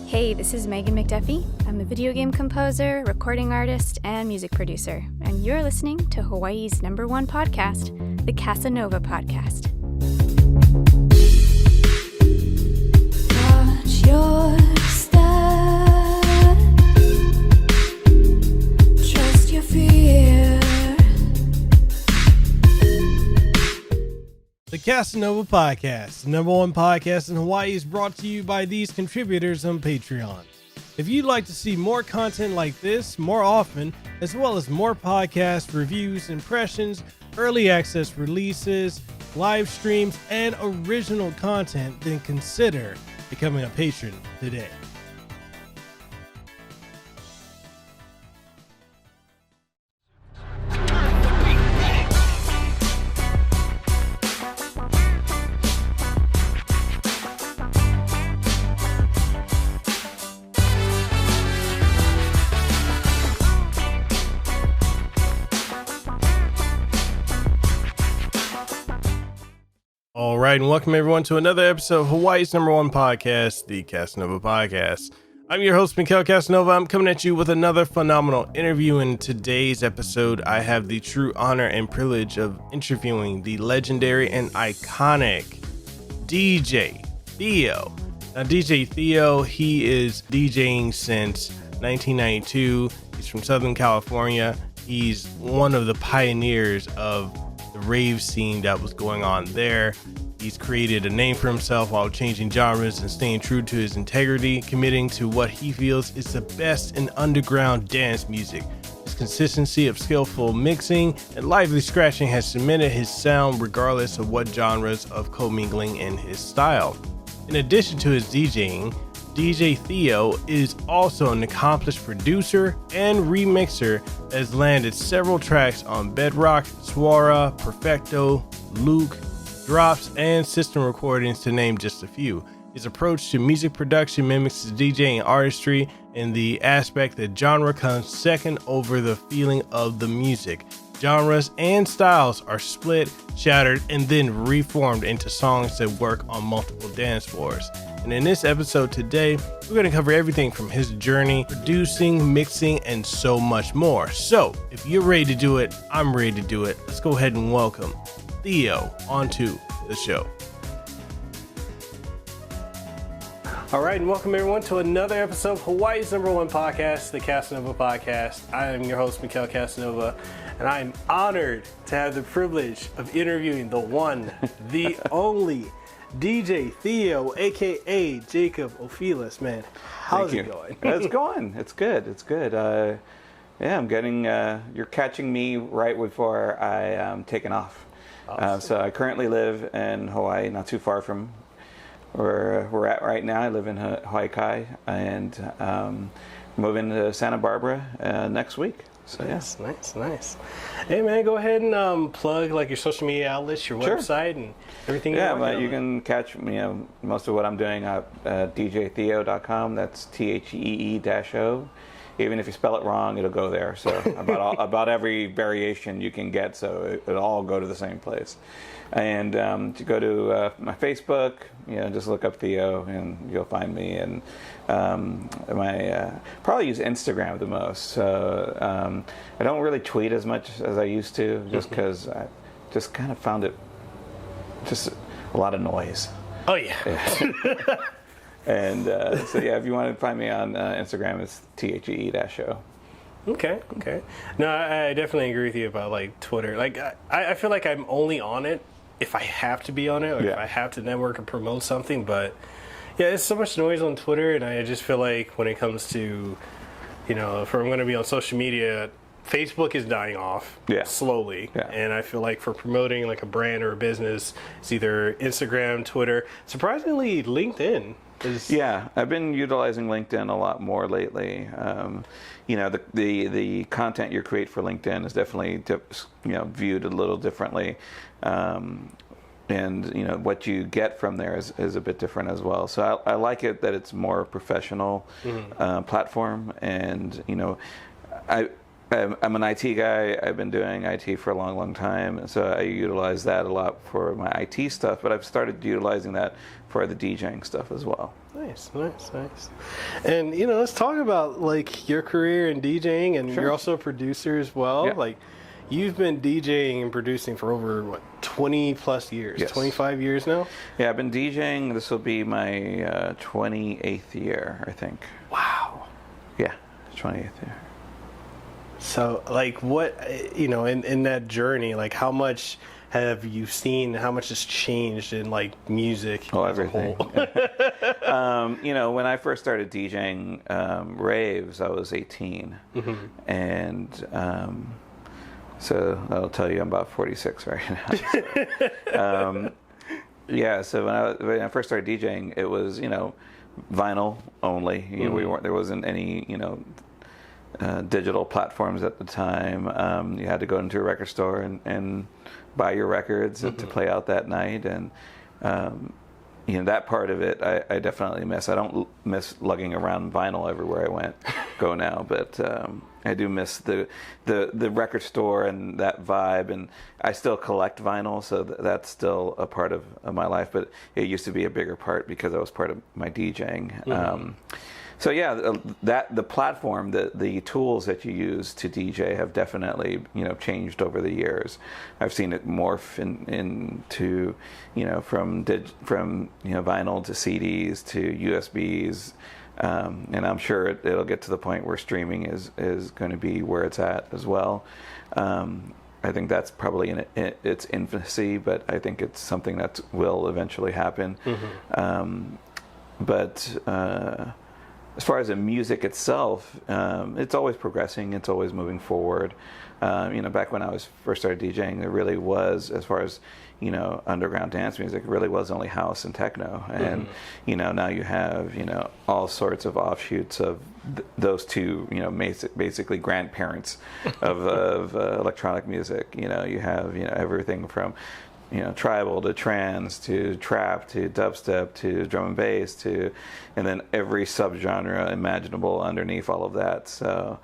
Hey, this is Megan McDuffie. I'm a video game composer, recording artist, and music producer, and you're listening to Hawaii's #1 podcast, the Kasanova podcast. Watch your step, trust your fear. The Kasanova podcast, the #1 podcast in Hawaii, is brought to you by these contributors on Patreon. If you'd like to see more content like this more often, as well as more podcasts, reviews, impressions, early access releases, live streams, and original content, then consider becoming a patron today. All right, and welcome everyone to another episode of Hawaii's #1 podcast, the Kasanova podcast. I'm your host, Mekel Kasanova. I'm coming at you with another phenomenal interview. In today's episode, I have the true honor and privilege of interviewing the legendary and iconic DJ Theo. Now, DJ Theo, he is DJing since 1992. He's from Southern California. He's one of the pioneers of the rave scene that was going on there. He's created a name for himself while changing genres and staying true to his integrity, committing to what he feels is the best in underground dance music. His consistency of skillful mixing and lively scratching has cemented his sound regardless of what genres of co-mingling in his style. In addition to his DJing, DJ Theo is also an accomplished producer and remixer that has landed several tracks on Bedrock, Suara, Perfecto, Looq, drops, and system recordings, to name just a few. His approach to music production mimics his DJing artistry in the aspect that genre comes second over the feeling of the music. Genres and styles are split, shattered, and then reformed into songs that work on multiple dance floors. And in this episode today, we're going to cover everything from his journey, producing, mixing, and so much more. So if you're ready to do it, I'm ready to do it. Let's go ahead and welcome Theo onto the show. All right, and welcome everyone to another episode of Hawaii's #1 podcast, the Kasanova podcast. I am your host, Mekel Kasanova, and I am honored to have the privilege of interviewing the one, the only DJ Theo, aka Jacob Ofilas. Man, how's it going? It's going. It's good. It's good. Yeah, I'm getting. You're catching me right before I am taking off. Awesome. So I currently live in Hawaii, not too far from where we're at right now. I live in Hawaii Kai, and moving to Santa Barbara next week. So nice, yeah. Nice. Hey man, go ahead and plug like your social media outlets, your website, and everything. Yeah, but you can catch most of what I'm doing at djtheo.com. That's THEE-O. Even if you spell it wrong, it'll go there. So about every variation you can get, so it'll all go to the same place. And to go to my Facebook, just look up Theo and you'll find me. And probably use Instagram the most. So I don't really tweet as much as I used to, just because I just kind of found it just a lot of noise. Oh yeah. And so yeah, if you want to find me on Instagram, it's THEE-O. Okay. No, I definitely agree with you about like Twitter. Like I feel like I'm only on it if I have to be on it, or if I have to network or promote something. But yeah, there's so much noise on Twitter, and I just feel like when it comes to, if I'm going to be on social media, Facebook is dying off slowly. Yeah. And I feel like for promoting like a brand or a business, it's either Instagram, Twitter, surprisingly LinkedIn. Yeah, I've been utilizing LinkedIn a lot more lately. The content you create for LinkedIn is definitely viewed a little differently, and what you get from there is a bit different as well. So I like it that it's more professional platform, and I'm an IT guy. I've been doing IT for a long, long time, and so I utilize that a lot for my IT stuff. But I've started utilizing that for the DJing stuff as well. Nice. And let's talk about like your career in DJing, and you're also a producer as well. Yeah. Like, you've been DJing and producing for over 20 plus years, Yes. 25 years now. Yeah, I've been DJing. This will be my 28th year, I think. Wow. Yeah, 28th year. So, like, what, in that journey, like, how much have you seen, how much has changed in, like, music Oh, as a everything. whole? When I first started DJing raves, I was 18. Mm-hmm. And so that'll tell you I'm about 46 right now. So when I first started DJing, it was, vinyl only. Mm-hmm. There wasn't any, digital platforms at the time. You had to go into a record store and buy your records to play out that night, and that part of it I definitely miss. I don't miss lugging around vinyl everywhere I go now, but I do miss the record store and that vibe, and I still collect vinyl, so that's still a part of my life, but it used to be a bigger part because I was part of my DJing. Mm-hmm. So yeah, the platform, the tools that you use to DJ have definitely changed over the years. I've seen it morph into from vinyl to CDs to USBs, and I'm sure it'll get to the point where streaming is going to be where it's at as well. I think that's probably in its infancy, but I think it's something that will eventually happen. Mm-hmm. As far as the music itself, it's always progressing. It's always moving forward. Back when I first started DJing, there really was, as far as underground dance music, it really was only house and techno. And now you have all sorts of offshoots of those two basically grandparents of electronic music. You have everything from tribal to trance to trap to dubstep to drum and bass and then every subgenre imaginable underneath all of that. So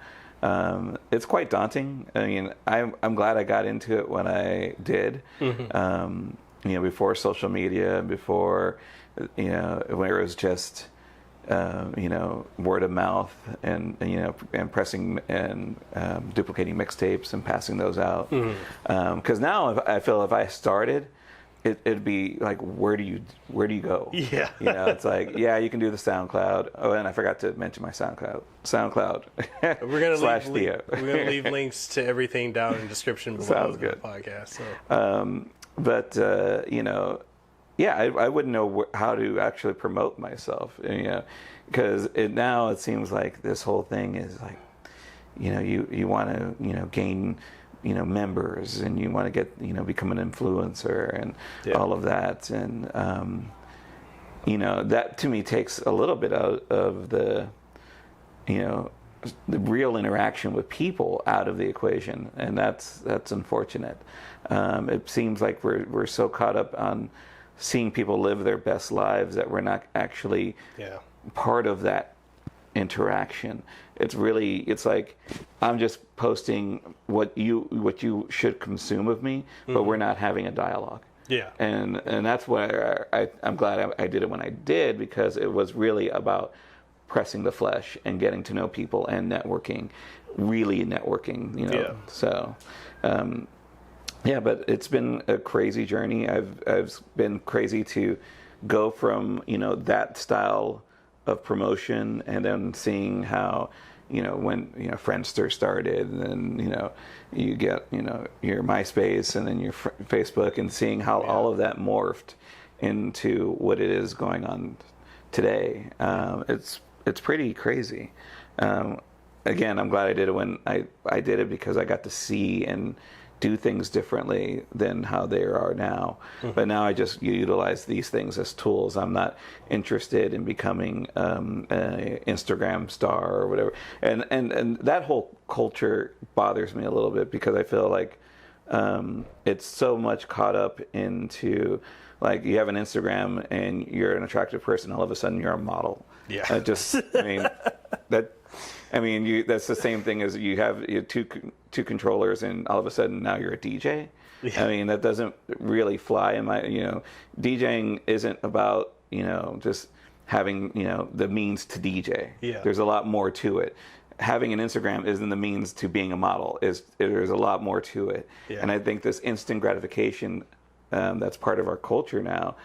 it's quite daunting. I mean, I'm glad I got into it when I did. Mm-hmm. Before social media, before when it was just word of mouth and pressing and duplicating mixtapes and passing those out. Because now I feel if I started, it'd be like, where do you go? Yeah. It's like, yeah, you can do the SoundCloud. Oh, and I forgot to mention my SoundCloud. We're gonna Theo. We're gonna leave links to everything down in the description below. Sounds good. The podcast. So. Yeah, I wouldn't know how to actually promote myself, because now it seems like this whole thing is like, you want to, gain, members, and you want to get, become an influencer and all of that, and that to me takes a little bit out of the real interaction with people out of the equation, and that's unfortunate. It seems like we're so caught up on seeing people live their best lives that we're not actually part of that interaction. It's like I'm just posting what you should consume of me, but we're not having a dialogue. Yeah. And that's why I'm glad I did it when I did, because it was really about pressing the flesh and getting to know people and networking, really networking, So but it's been a crazy journey. I've been crazy to go from that style of promotion, and then seeing how when Friendster started, and then you get your MySpace and then your Facebook, and seeing how all of that morphed into what it is going on today. It's pretty crazy. Again, I'm glad I did it when I did it, because I got to see and do things differently than how they are now. Mm-hmm. But now I just utilize these things as tools. I'm not interested in becoming an Instagram star or whatever. And that whole culture bothers me a little bit, because I feel like it's so much caught up into, like, you have an Instagram and you're an attractive person, all of a sudden you're a model. Yeah. I mean, I mean, that's the same thing as you have two controllers, and all of a sudden now you're a DJ. Yeah. I mean, that doesn't really fly in my. DJing isn't about just having the means to DJ. Yeah. There's a lot more to it. Having an Instagram isn't the means to being a model. There's a lot more to it. Yeah. And I think this instant gratification that's part of our culture now.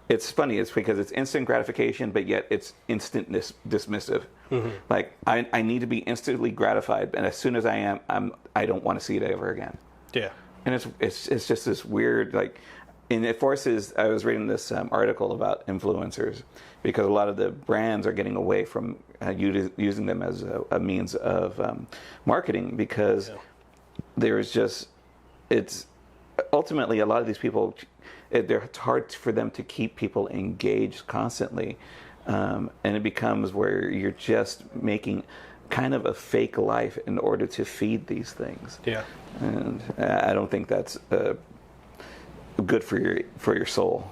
It's funny. It's because it's instant gratification, but yet it's instant dismissive. Mm-hmm. Like I need to be instantly gratified, and as soon as I am, I don't want to see it ever again. Yeah. And it's just this weird and it forces. I was reading this article about influencers because a lot of the brands are getting away from using them as a means of marketing because it's ultimately a lot of these people. It's hard for them to keep people engaged constantly, and it becomes where you're just making kind of a fake life in order to feed these things. Yeah, and I don't think that's good for your soul.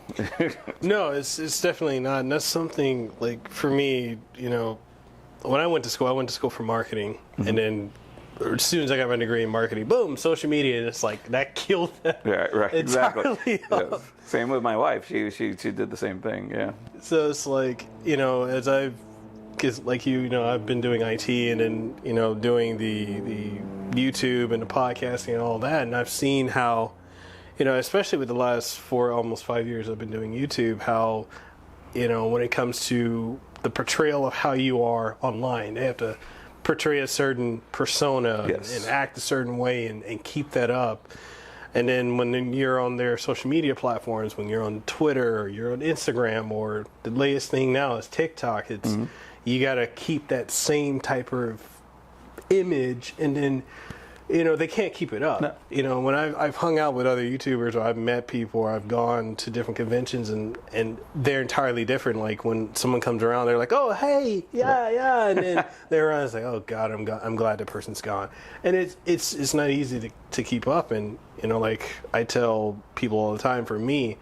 No, it's definitely not. And that's something like for me, when I went to school for marketing, mm-hmm. and then. As soon as I got my degree in marketing, boom, social media, and it's like that killed that. Right, exactly. Yeah. Same with my wife. She did the same thing. Yeah. So it's like as I've been doing IT and then doing the YouTube and the podcasting and all that, and I've seen how, especially with the last almost 5 years I've been doing YouTube, how when it comes to the portrayal of how you are online, they have to portray a certain persona. Yes. and act a certain way and keep that up. And then when you're on their social media platforms, when you're on Twitter or you're on Instagram, or the latest thing now is TikTok, it's mm-hmm. you got to keep that same type of image, and then they can't keep it up. No. When I've hung out with other YouTubers, or I've met people, or I've gone to different conventions, and they're entirely different. Like when someone comes around, they're like, "Oh, hey, yeah," and then they're around, it's like, "Oh God, I'm glad that person's gone." And it's not easy to keep up. And like I tell people all the time, for me,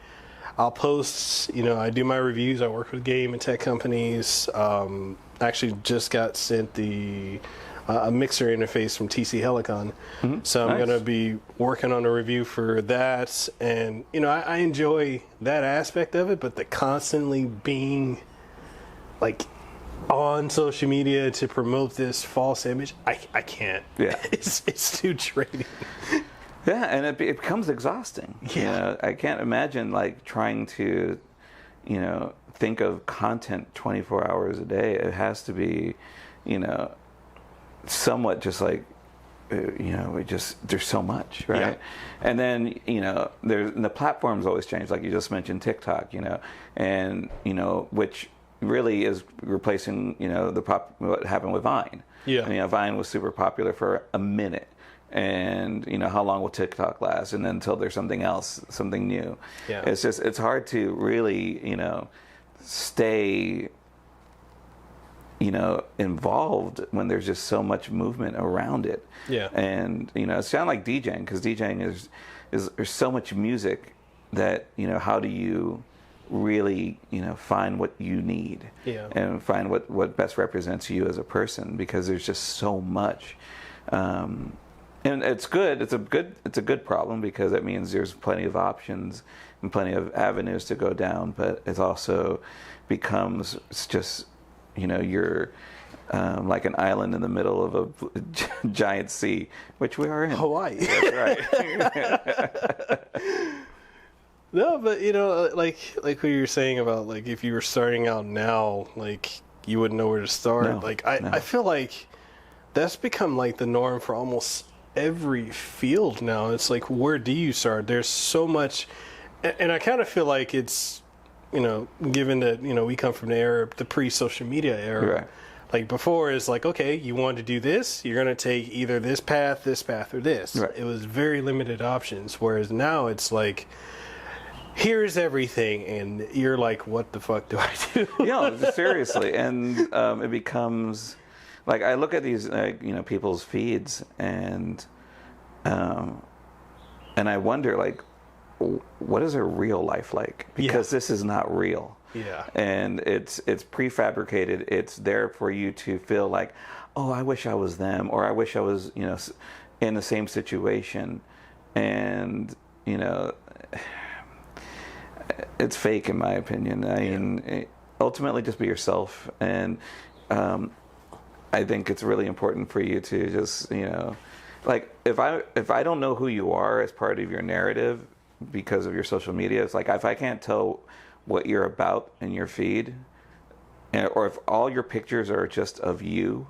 I'll post. I do my reviews. I work with game and tech companies. Actually, just got sent a mixer interface from TC Helicon. Mm-hmm. So I'm going to be working on a review for that. And, I enjoy that aspect of it, but the constantly being like on social media to promote this false image, I can't. Yeah. It's too draining. Yeah, and it becomes exhausting. Yeah. I can't imagine trying to, think of content 24 hours a day. It has to be, somewhat just like there's so much, right? Yeah. And then the platforms always change, like you just mentioned TikTok, and which really is replacing what happened with Vine. Yeah. And, Vine was super popular for a minute, and how long will TikTok last? And then until there's something else, something new. Yeah. It's hard to really stay involved when there's just so much movement around it. Yeah. And it's kind of like DJing, because DJing is there's so much music that how do you really find what you need, yeah. and find what best represents you as a person, because there's just so much. And it's good. It's a good problem, because it means there's plenty of options and plenty of avenues to go down. But it also becomes just you're like an island in the middle of a giant sea, which we are in. Hawaii. That's right. No, but like what you were saying about, like, if you were starting out now, like, you wouldn't know where to start. No, I feel like that's become like the norm for almost every field now. It's like, where do you start? There's so much, and I kind of feel like it's, given that, we come from the pre-social media era. Right. Like, before, it's like, okay, you want to do this, you're going to take either this path, or this. Right. It was very limited options, whereas now it's like, here's everything, and you're like, what the fuck do I do? Seriously. And it becomes, like, I look at these, people's feeds, and I wonder, like, what is their real life like? Because this is not real. Yeah. And it's prefabricated. It's there for you to feel like, oh, I wish I was them, or I wish I was, in the same situation. And, it's fake in my opinion. I mean, ultimately just be yourself. And I think it's really important for you to just, like if I don't know who you are as part of your narrative because of your social media, it's like if I can't tell what you're about in your feed, or if all your pictures are just of you,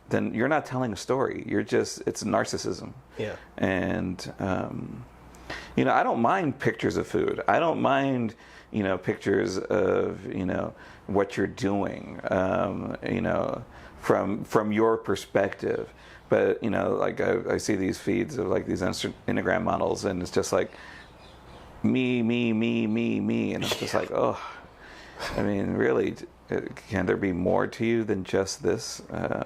then you're not telling a story. It's narcissism. Yeah. And I don't mind pictures of food. I don't mind pictures of what you're doing, from your perspective. But like I see these feeds of like these Instagram models, and it's just like me, and I'm just like, oh, I mean, really, can there be more to you than just this? I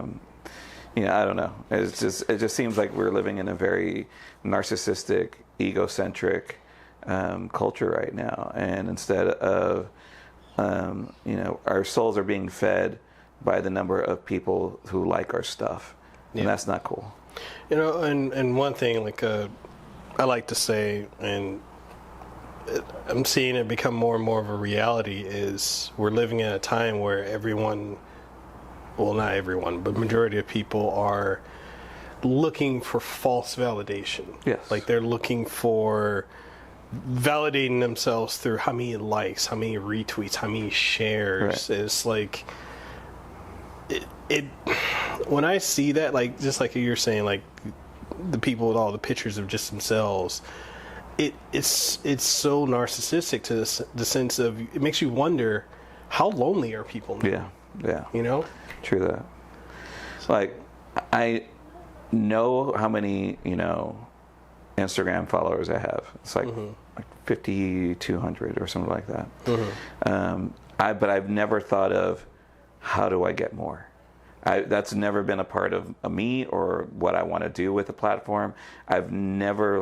don't know. It just seems like we're living in a very narcissistic, egocentric culture right now, and instead of our souls are being fed by the number of people who like our stuff, and that's not cool. And one thing like I like to say, and I'm seeing it become more and more of a reality, is we're living in a time where everyone, well, not everyone, but majority of people are looking for false validation. Yes. Like they're looking for validating themselves through how many likes, how many retweets, how many shares. Right. It's like it when I see that, like just like you're saying, like the people with all the pictures of just themselves, it's so narcissistic to the sense of it makes you wonder how lonely are people now? Yeah. True that. Like I know how many Instagram followers I have. It's like 5,200 or something like that. But I've never thought of how do I get more. That's never been a part of me or what I want to do with the platform. I've never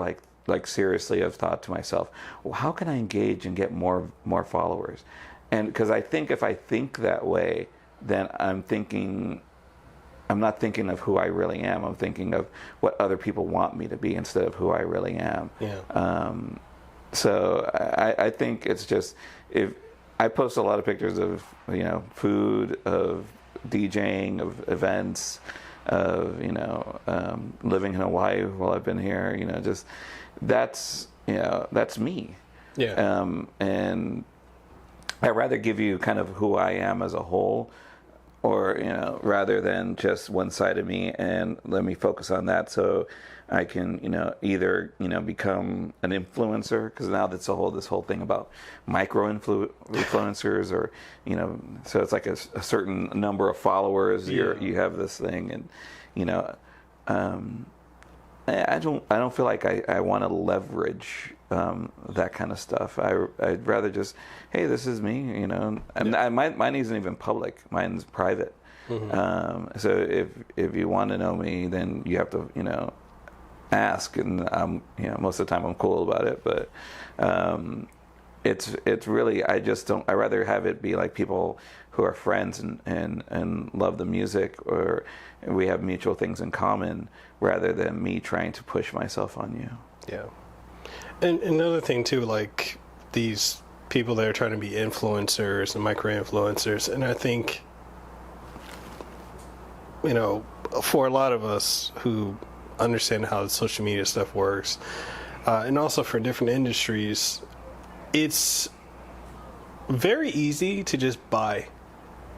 like seriously have thought to myself, well, how can I engage and get more followers? And because I think if I think that way, then I'm not thinking of who I really am. I'm thinking of what other people want me to be instead of who I really am. Yeah. So I think it's just, if I post a lot of pictures of food, of DJing, of events, of living in Hawaii while I've been here. Just that's me. Yeah. And I'd rather give you kind of who I am as a whole, or rather than just one side of me, and let me focus on that so I can either become an influencer, because now that's this whole thing about micro influencers, or so it's like a certain number of followers. You have this thing, and I don't feel like I want to leverage that kind of stuff. I'd rather just, hey, this is me, and mine isn't even public. Mine's private. So if you want to know me, then you have to ask, and most of the time I'm cool about it. But it's really, I rather have it be like people who are friends and love the music, or we have mutual things in common, rather than me trying to push myself on you. Yeah. And another thing too, like these people that are trying to be influencers and micro-influencers, and I think, for a lot of us who understand how the social media stuff works, and also for different industries, it's very easy to just buy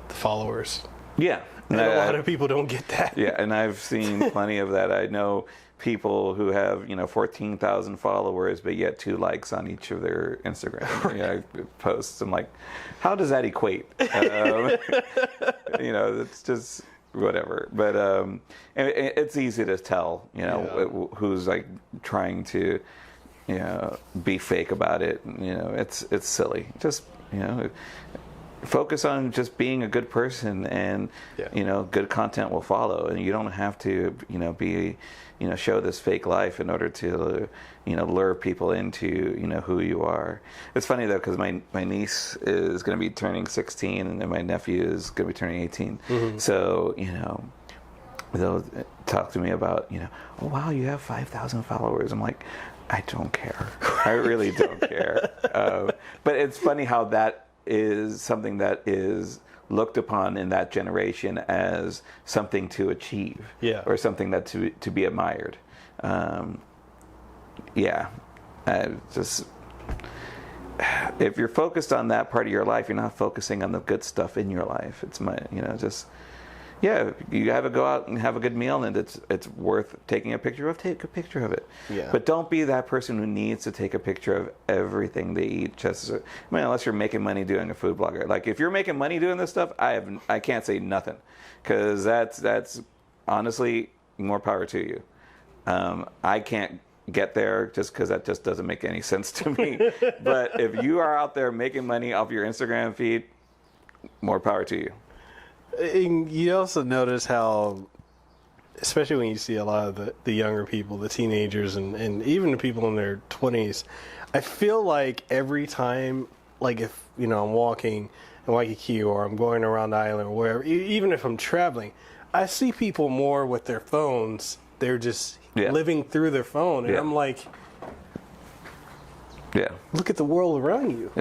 the followers. Yeah. And a lot of people don't get that. Yeah, and I've seen plenty of that. I know people who have 14,000 followers, but yet 2 likes on each of their Instagram posts. I'm like, how does that equate? It's just whatever. But it's easy to tell, who's like trying to, be fake about it. It's silly. Just focus on just being a good person, and good content will follow, and you don't have to be show this fake life in order to lure people into who you are. It's funny though, because my niece is going to be turning 16 and my nephew is going to be turning 18. So they'll talk to me about oh wow, you have 5,000 followers. I'm like, I don't care. I really don't care. But it's funny how that is something that is looked upon in that generation as something to achieve, or something that to be admired. Just if you're focused on that part of your life, you're not focusing on the good stuff in your life. It's you have to go out and have a good meal, and it's worth taking a picture of. Take a picture of it. But don't be that person who needs to take a picture of everything they eat. Unless you're making money doing a food blogger. Like if you're making money doing this stuff, I can't say nothing, because that's honestly more power to you. I can't get there just because that just doesn't make any sense to me. But if you are out there making money off your Instagram feed, more power to you. And you also notice how, especially when you see a lot of the younger people, the teenagers, and even the people in their 20s, I feel like every time, like if, I'm walking in Waikiki or I'm going around the island or wherever, even if I'm traveling, I see people more with their phones. They're just living through their phone. And I'm like, look at the world around you.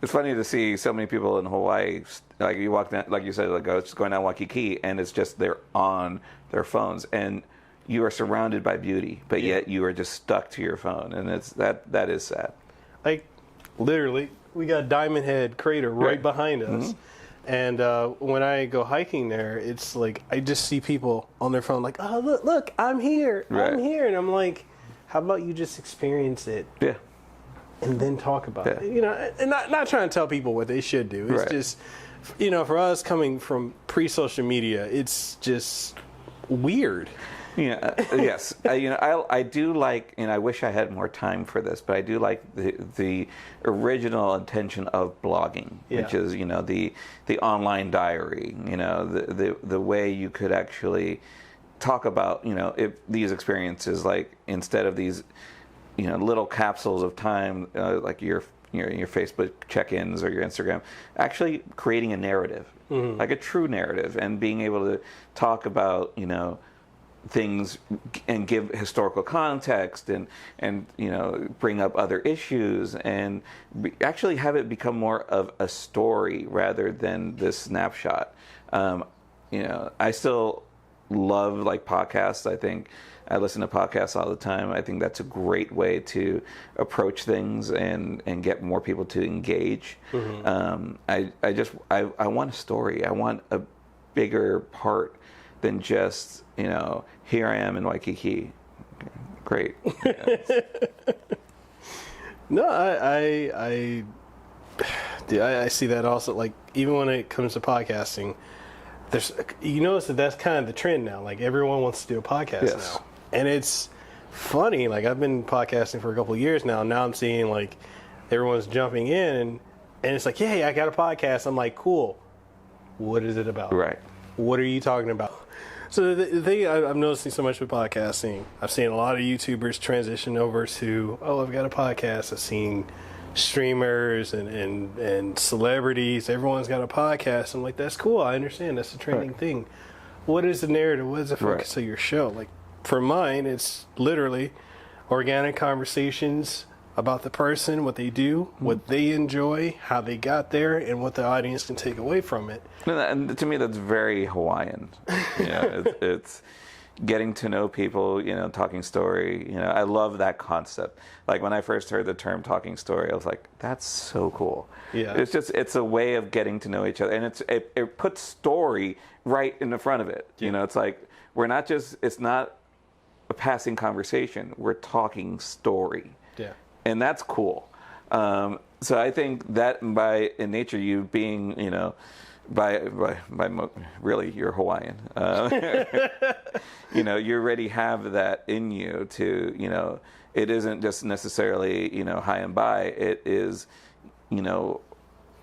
It's funny to see so many people in Hawaii, like you walk down, like you said, like just going down Waikiki, and it's just they're on their phones, and you are surrounded by beauty, but yet you are just stuck to your phone, and that is sad. Like literally, we got Diamond Head Crater right behind us, and when I go hiking there, it's like I just see people on their phone, like, oh look, I'm here, I'm here, and I'm like, how about you just experience it? And then talk about it, and not trying to tell people what they should do. It's just, for us coming from pre-social media, it's just weird. Yes. I do like, and I wish I had more time for this, but I do like the original intention of blogging, which is, the online diary, the way you could actually talk about, if these experiences, like instead of these, little capsules of time, like your Facebook check-ins or your Instagram, actually creating a narrative, like a true narrative, and being able to talk about, things and give historical context and bring up other issues, and actually have it become more of a story rather than this snapshot. I still love like podcasts. I think I listen to podcasts all the time. I think that's a great way to approach things and get more people to engage. I want a story. I want a bigger part than just, here I am in Waikiki. Okay, great. No, I see that also. Like even when it comes to podcasting, you notice that's kind of the trend now. Like everyone wants to do a podcast now. And it's funny, like I've been podcasting for a couple of years now. Now I'm seeing like everyone's jumping in and it's like, hey, I got a podcast. I'm like, cool. What is it about? Right. What are you talking about? So the thing I'm noticing so much with podcasting, I've seen a lot of YouTubers transition over to, I've got a podcast. I've seen streamers and celebrities. Everyone's got a podcast. I'm like, that's cool. I understand. That's a trending thing. What is the narrative? What is the focus of your show? Like, for mine, it's literally organic conversations about the person, what they do, what they enjoy, how they got there, and what the audience can take away from it. And to me, that's very Hawaiian. It's getting to know people, talking story. I love that concept. Like when I first heard the term talking story, I was like, that's so cool. Yeah. It's a way of getting to know each other. And it puts story right in the front of it. Yeah. It's like, it's not a passing conversation. We're talking story. Yeah. And that's cool. So I think that in nature, you being, really you're Hawaiian. You already have that in you to, it isn't just necessarily, hi and bye. It is,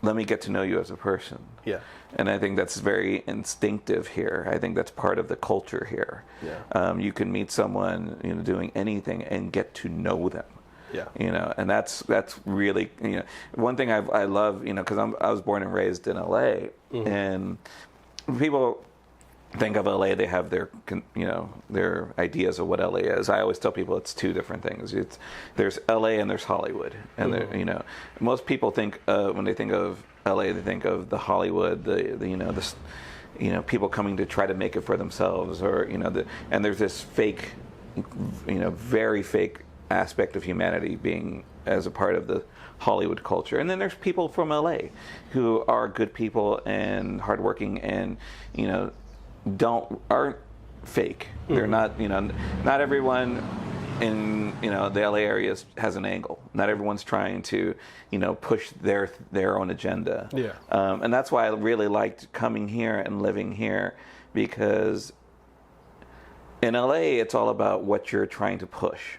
let me get to know you as a person. Yeah. And I think that's very instinctive here. I think that's part of the culture here. Yeah. You can meet someone, doing anything and get to know them. Yeah. And that's really, one thing I love, because I was born and raised in LA, and people think of LA, they have their ideas of what LA is. I always tell people it's two different things. There's LA and there's Hollywood, and most people think when they think of LA, they think of the Hollywood, the people coming to try to make it for themselves, or and there's this fake, very fake aspect of humanity being as a part of the Hollywood culture. And then there's people from LA who are good people and hardworking and aren't fake. They're not, not everyone in the LA area has an angle. Not everyone's trying to push their own agenda. Yeah. And that's why I really liked coming here and living here, because in LA it's all about what you're trying to push.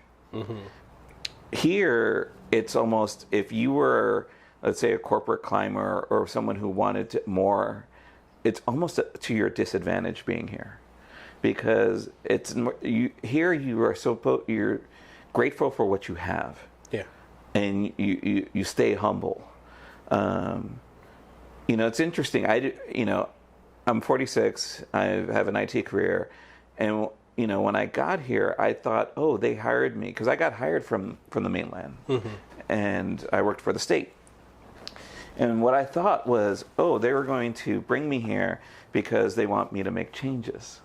Here it's almost, if you were, let's say, a corporate climber or someone who wanted more, it's almost to your disadvantage being here, because you're grateful for what you have. Yeah. And you stay humble. It's interesting. I'm 46. I have an IT career, and when I got here, I thought, oh, they hired me, because I got hired from the mainland, and I worked for the state. And what I thought was, oh, they were going to bring me here because they want me to make changes.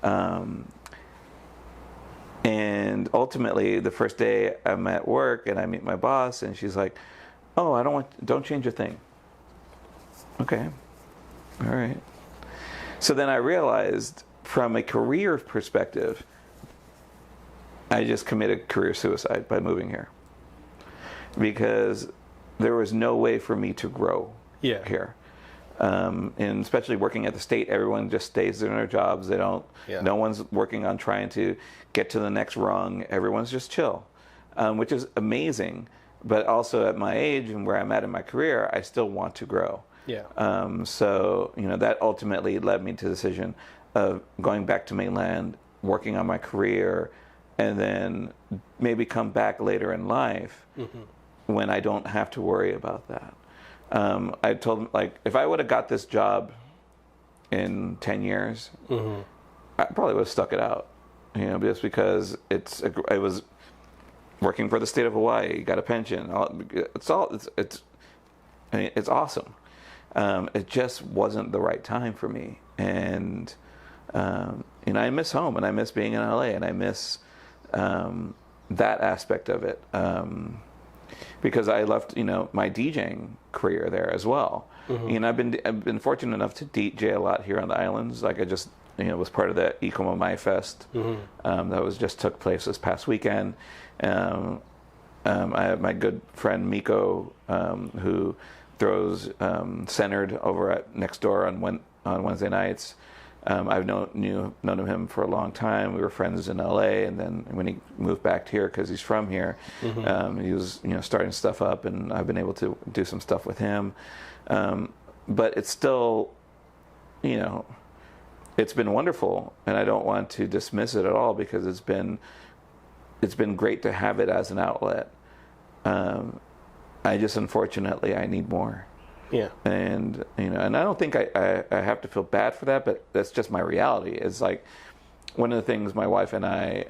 And ultimately, the first day I'm at work and I meet my boss, and she's like, oh, don't change a thing. Okay, all right. So then I realized, from a career perspective, I just committed career suicide by moving here, because there was no way for me to grow here. And especially working at the state, everyone just stays in their jobs. They don't. Yeah. No one's working on trying to get to the next rung. Everyone's just chill, which is amazing. But also at my age and where I'm at in my career, I still want to grow. Yeah. So that ultimately led me to the decision of going back to mainland, working on my career, and then maybe come back later in life when I don't have to worry about that. I told him, like, if I would have got this job in 10 years, I probably would have stuck it out, just because I was working for the state of Hawaii, got a pension. It's awesome. It just wasn't the right time for me, and I miss home, and I miss being in LA, and I miss that aspect of it, because I left my DJing career there as well. I've been fortunate enough to DJ a lot here on the islands. Like, I just was part of the Ikoma Mai Fest that just took place this past weekend. I have my good friend Miko, who throws Centered over at Next Door on Wednesday nights. I've known him for a long time. We were friends in LA, and then when he moved back here, because he's from here, he was starting stuff up, and I've been able to do some stuff with him. But it's still, it's been wonderful, and I don't want to dismiss it at all, because it's been great to have it as an outlet. I just, unfortunately, I need more. Yeah. And and I don't think I have to feel bad for that, but that's just my reality. It's like, one of the things my wife and I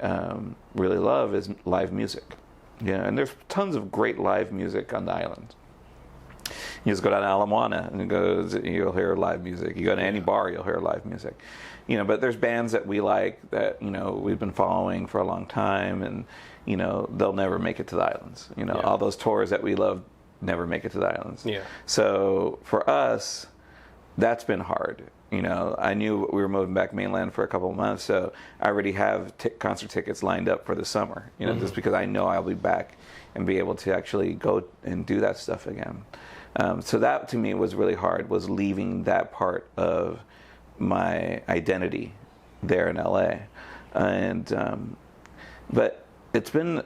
really love is live music. And there's tons of great live music on the island. You just go down to Ala Moana and you'll hear live music. You go to any bar, you'll hear live music. But there's bands that we like that we've been following for a long time, and they'll never make it to the islands. All those tours that we love never make it to the islands. Yeah. So for us, that's been hard. I knew we were moving back mainland for a couple of months, so I already have concert tickets lined up for the summer. Just because I know I'll be back and be able to actually go and do that stuff again. So that to me was really hard, was leaving that part of my identity there in LA, and but it's been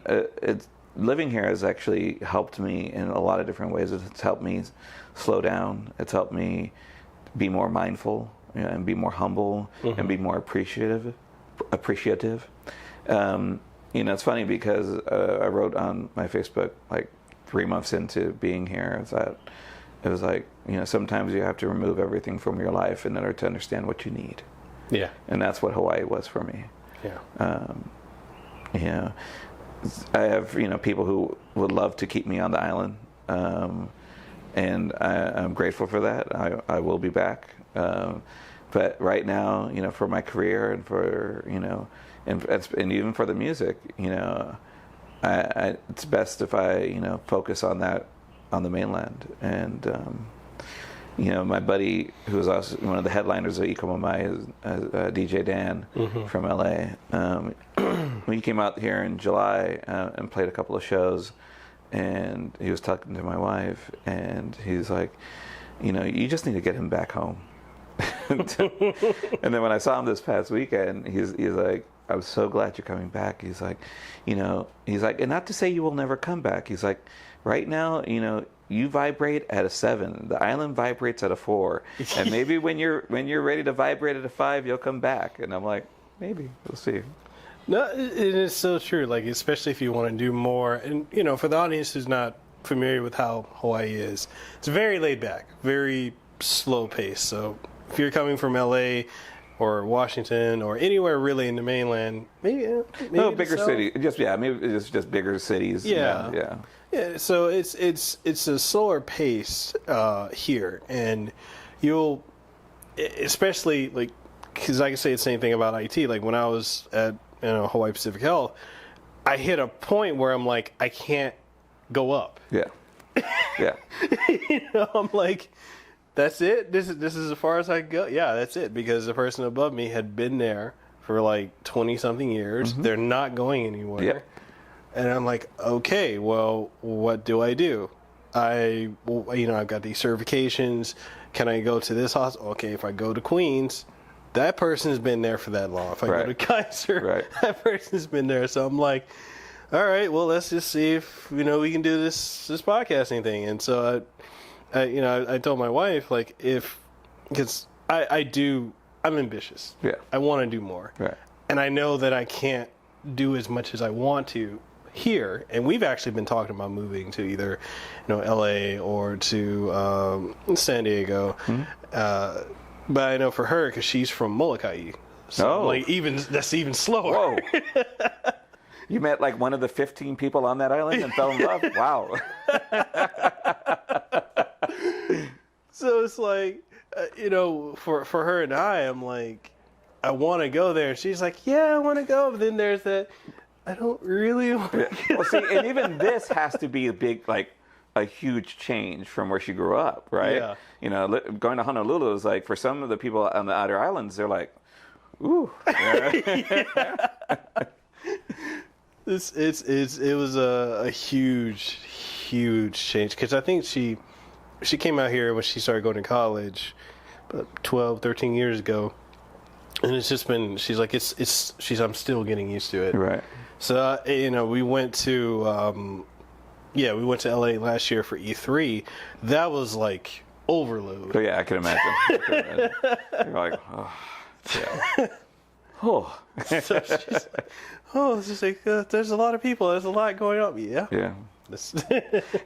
living here has actually helped me in a lot of different ways. It's helped me slow down. It's helped me be more mindful, and be more humble, and be more appreciative. It's funny because I wrote on my Facebook like 3 months into being here that it was like, sometimes you have to remove everything from your life in order to understand what you need. Yeah. And that's what Hawaii was for me. Yeah. I have, people who would love to keep me on the island. And I'm grateful for that. I will be back. But right now, for my career and for, and even for the music, it's best if I, focus on that on the mainland. And, my buddy, who was also one of the headliners of Ikomamai, is DJ Dan from LA. When he came out here in July and played a couple of shows, and he was talking to my wife, and he's like, you just need to get him back home. And then when I saw him this past weekend, he's like, I'm so glad you're coming back. He's like, and not to say you will never come back. He's like, right now, you vibrate at a 7. The island vibrates at a 4, and maybe when you're ready to vibrate at a 5, you'll come back. And I'm like, maybe we'll see. No, it is so true. Like, especially if you want to do more, and for the audience who's not familiar with how Hawaii is, it's very laid back, very slow pace. So if you're coming from LA or Washington or anywhere really in the mainland, maybe no bigger city. Maybe it's just bigger cities. Yeah. So it's a slower pace here, and you'll, especially like, because I can say the same thing about IT. Like when I was at Hawaii Pacific Health, I hit a point where I'm like, I can't go up. Yeah. I'm like, that's it. This is as far as I can go. Yeah, that's it. Because the person above me had been there for like 20 something years. They're not going anywhere. Yeah. And I'm like, okay, well, what do I do? I've got these certifications. Can I go to this hospital? Okay, if I go to Queens, that person's been there for that long. If I go to Kaiser, that person's been there. So I'm like, all right, well, let's just see if we can do this podcasting thing. And so I told my wife, like, because I'm ambitious. Yeah. I want to do more. Right. And I know that I can't do as much as I want to here. And we've actually been talking about moving to either, LA or to San Diego. But I know for her, because she's from Molokai. So that's even slower. Whoa. You met like one of the 15 people on that island and fell in love? Wow. So it's like, for her and I'm like, I want to go there. And she's like, yeah, I want to go. But then there's that, I don't really want to go. Well, see, and even this has to be a huge change from where she grew up, right? Yeah. Going to Honolulu is like, for some of the people on the outer islands, they're like, ooh. Yeah. It was a huge change, because I think she came out here when she started going to college about 12, 13 years ago, and it's just been, she's like, I'm still getting used to it. Right. So we went to LA last year for E3. That was like overload. Oh yeah, I can imagine. You're like, oh, yeah. Oh. So it's just like, there's a lot of people. There's a lot going on. Yeah. Yeah.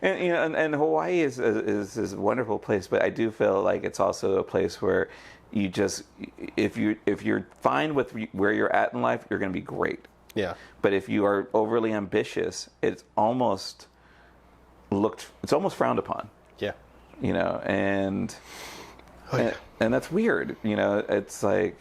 And Hawaii is a wonderful place, but I do feel like it's also a place where you just, if you're fine with where you're at in life, you're going to be great. Yeah. But if you are overly ambitious, it's almost frowned upon. Yeah. And that's weird. It's like,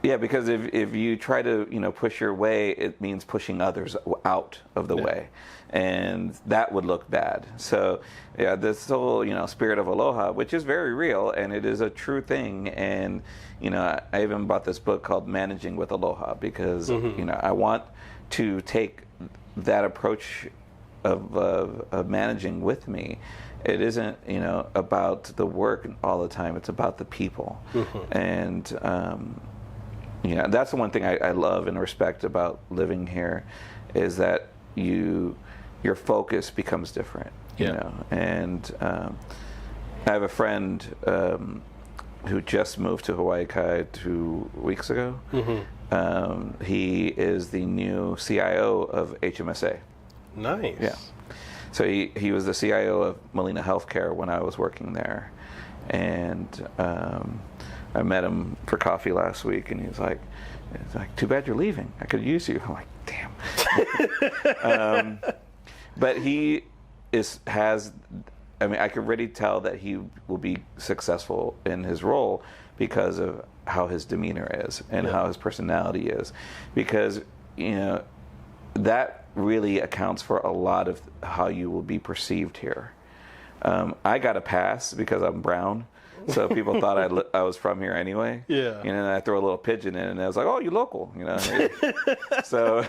yeah, because if you try to, push your way, it means pushing others out of the way. And that would look bad. So, yeah, this whole, spirit of aloha, which is very real, and it is a true thing. And, I even bought this book called Managing with Aloha, because, I want to take that approach of managing with me. It isn't, about the work all the time. It's about the people. And, that's the one thing I love and respect about living here, is that your focus becomes different, you know. And I have a friend who just moved to Hawaii 2 weeks ago. He is the new CIO of HMSA. Nice. Yeah. So he was the CIO of Molina Healthcare when I was working there, and I met him for coffee last week, and he's like, "Too bad you're leaving. I could use you." I'm like, "Damn." But he has. I mean, I could really tell that he will be successful in his role because of how his demeanor is and how his personality is, because that really accounts for a lot of how you will be perceived here. I got a pass because I'm brown, so people thought I was from here anyway. Yeah. And then I throw a little pigeon in, and I was like, "Oh, you local," So,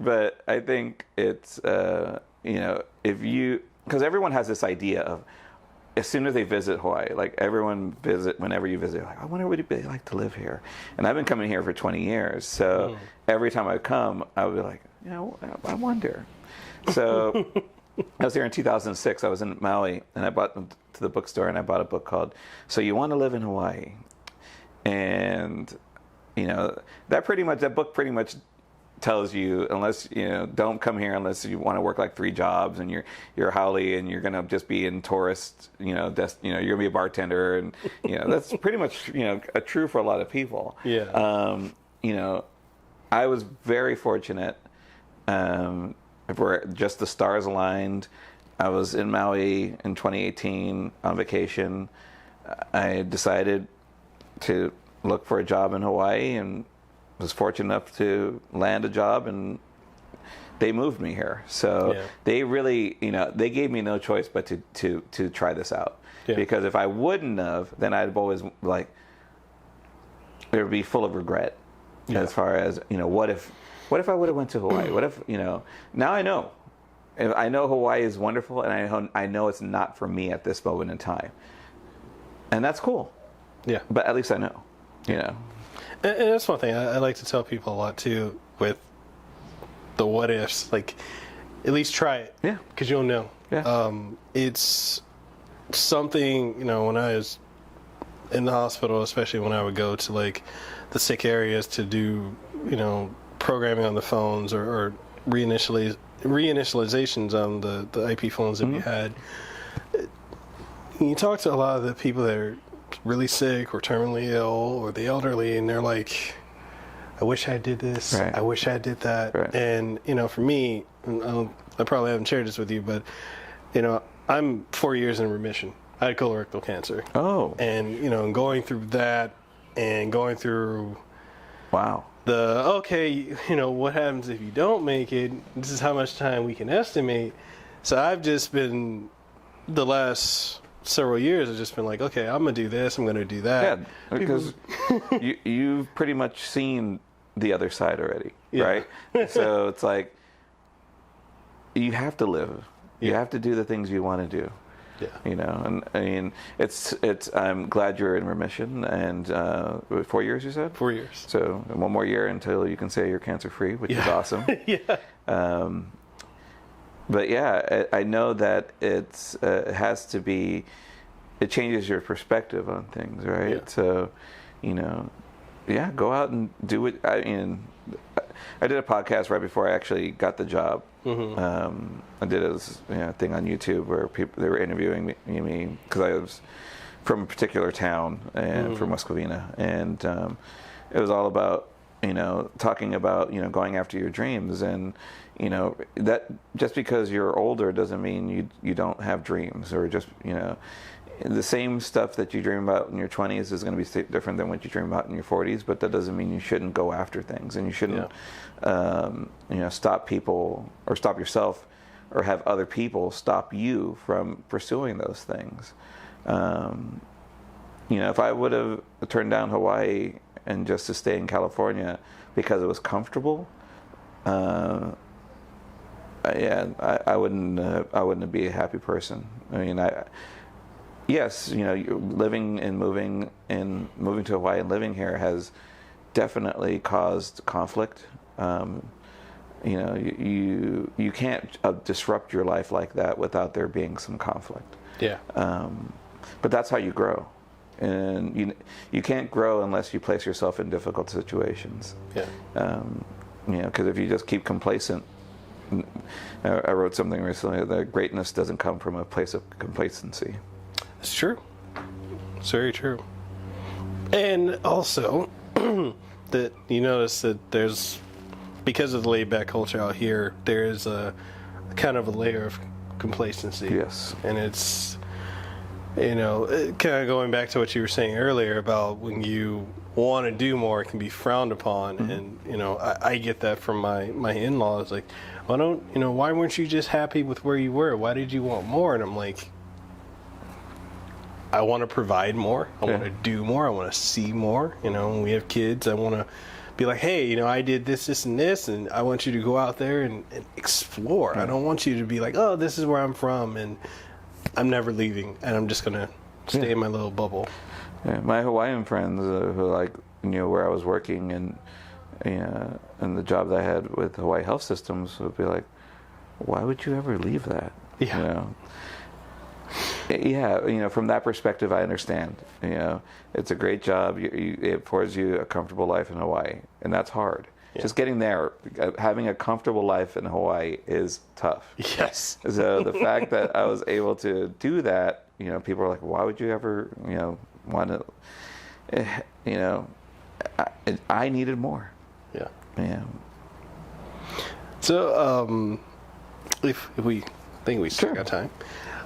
but I think it's because everyone has this idea of, as soon as they visit Hawaii, like whenever you visit, like, I wonder what it'd be like to live here. And I've been coming here for 20 years. So every time I come, I would be like, I wonder. So I was here in 2006. I was in Maui, and I bought to the bookstore, and I bought a book called "So You Want to Live in Hawaii." And, that book pretty much tells you, unless don't come here unless you want to work like 3 jobs and you're a haole and you're gonna just be in tourist, you're gonna be a bartender, and that's pretty much true for a lot of people. Yeah. I was very fortunate. Where just the stars aligned. I was in Maui in 2018 on vacation. I decided to look for a job in Hawaii, and was fortunate enough to land a job, and they moved me here. So they really, they gave me no choice but to try this out. Yeah. Because if I wouldn't have, then I'd always it would be full of regret as far as, what if I would have went to Hawaii? What if, now I know. I know Hawaii is wonderful, and I know it's not for me at this moment in time. And that's cool. Yeah. But at least I know, And that's one thing I like to tell people a lot too, with the what ifs. Like, at least try it. Yeah. Because you'll know. Yeah. It's something, when I was in the hospital, especially when I would go to like the sick areas to do, programming on the phones or reinitializations on the IP phones that we had. You talk to a lot of the people that are really sick or terminally ill or the elderly, and they're like, I wish I did this. Right. I wish I did that. Right. And, for me, I probably haven't shared this with you, but, I'm 4 years in remission. I had colorectal cancer. Oh. And, going through that and going through... Wow. What happens if you don't make it? This is how much time we can estimate. So I've just been, the last several years, I've just been like, okay, I'm going to do this, I'm going to do that. Yeah, because you've pretty much seen the other side already, right? So it's like, you have to live. You have to do the things you want to do. Yeah. And I mean, it's. I'm glad you're in remission, and 4 years, you said? 4 years. So 1 more year until you can say you're cancer-free, which is awesome. Yeah. But yeah, I know that it has to be. It changes your perspective on things, right? Yeah. So, go out and do it. I did a podcast right before I actually got the job. Mm-hmm. I did a thing on YouTube where they were interviewing me because I was from a particular town and from West Covina, and it was all about talking about going after your dreams, and that just because you're older doesn't mean you don't have dreams, or just the same stuff that you dream about in your 20s is going to be different than what you dream about in your 40s, but that doesn't mean you shouldn't go after things, and you shouldn't stop people or stop yourself or have other people stop you from pursuing those things. If I would have turned down Hawaii and just to stay in California because it was comfortable, I wouldn't be a happy person. I mean, yes, living and moving to Hawaii and living here has definitely caused conflict. you can't disrupt your life like that without there being some conflict. Yeah. But that's how you grow, and you can't grow unless you place yourself in difficult situations. Yeah. Because if you just keep complacent, I wrote something recently that greatness doesn't come from a place of complacency. It's true. It's very true. And also, that you notice that there's, because of the laid back culture out here, there is a kind of a layer of complacency. Yes. And it's, kind of going back to what you were saying earlier about when you want to do more, it can be frowned upon. Mm-hmm. And, I get that from my in-laws. Like, why weren't you just happy with where you were? Why did you want more? And I'm like, I want to provide more. I want to do more. I want to see more. When we have kids, I want to be like, hey, I did this, and this, and I want you to go out there and explore. I don't want you to be like, oh, this is where I'm from, and I'm never leaving, and I'm just going to stay in my little bubble. Yeah, my Hawaiian friends who where I was working and the job that I had with Hawaii Health Systems would be like, why would you ever leave that? Yeah. Yeah, from that perspective, I understand. It's a great job. It affords you a comfortable life in Hawaii, and that's hard. Yeah. Just getting there, having a comfortable life in Hawaii is tough. Yes. So the fact that I was able to do that, people are like, why would you ever, want to, I needed more. Yeah. Yeah. So, if we think we still got time.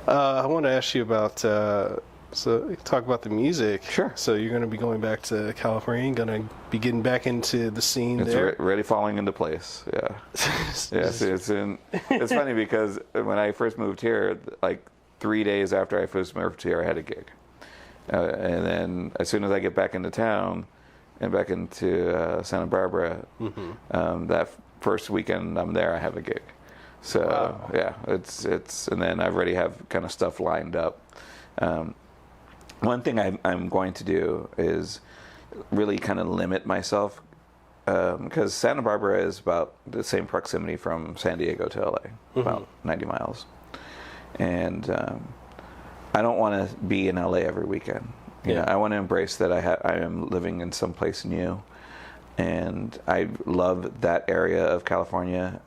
I want to ask you about, talk about the music. Sure. So you're going to be going back to California, going to be getting back into the scene there? It's already falling into place, yeah. It's funny because when I first moved here, like 3 days after I first moved here, I had a gig. And then as soon as I get back into town and back into Santa Barbara, that first weekend I'm there, I have a gig. So wow. Yeah, it's and then I already have kind of stuff lined up. One thing I'm going to do is really kind of limit myself because Santa Barbara is about the same proximity from San Diego to LA, about 90 miles, and I don't want to be in LA every weekend. I want to embrace that I am living in some place new, and I love that area of California.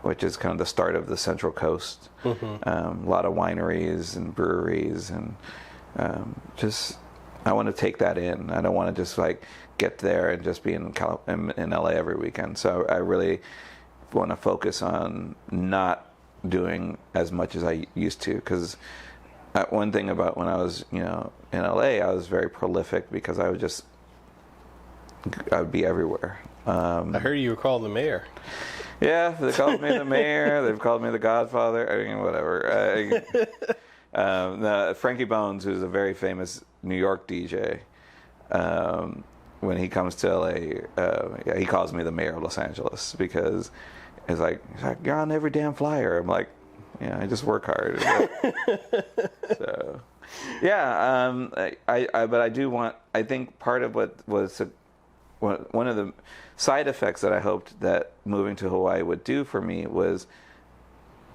Which is kind of the start of the Central Coast. A lot of wineries and breweries, and I want to take that in. I don't want to just like get there and just be in LA every weekend. So I really want to focus on not doing as much as I used to. Because one thing about when I was in LA, I was very prolific because I would be everywhere. I heard you were called the mayor. Yeah, they called me the mayor. They've called me the Godfather. I mean, whatever. Frankie Bones, who's a very famous New York DJ, when he comes to LA, he calls me the mayor of Los Angeles because he's like, you're on every damn flyer. I'm like, yeah, I just work hard. So, yeah, but I do want. I think part of what was one of the side effects that I hoped that moving to Hawaii would do for me was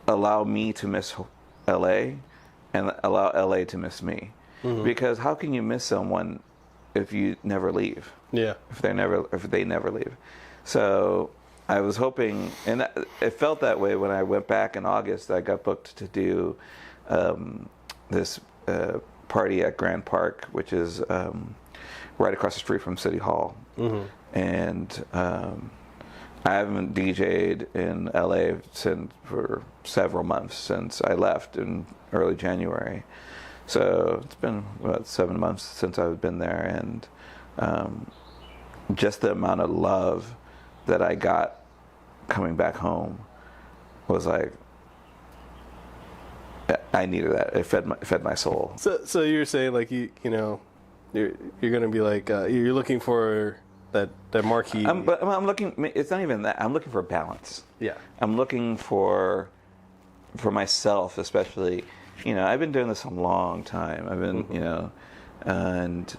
allow me to miss LA and allow LA to miss me. Because how can you miss someone if you never leave? Yeah. If they never leave. So I was hoping, and it felt that way when I went back in August. I got booked to do this party at Grand Park, which is right across the street from City Hall. And I haven't DJ'd in LA for several months since I left in early January. So it's been about 7 months since I've been there, and just the amount of love that I got coming back home was like, I needed that. It fed my soul. So you're saying like you're gonna be like you're looking for that marquee. But I'm looking. It's not even that. I'm looking for balance. Yeah. I'm looking for myself, especially. I've been doing this a long time. I've been, and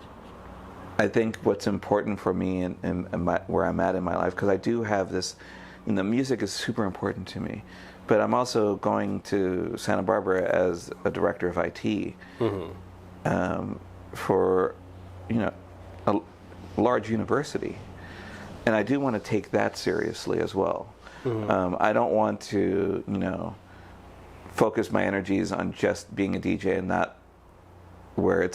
I think what's important for me and where I'm at in my life, because I do have this music is super important to me, but I'm also going to Santa Barbara as a director of IT for, a large university, and I do want to take that seriously as well. I don't want to, focus my energies on just being a DJ and not where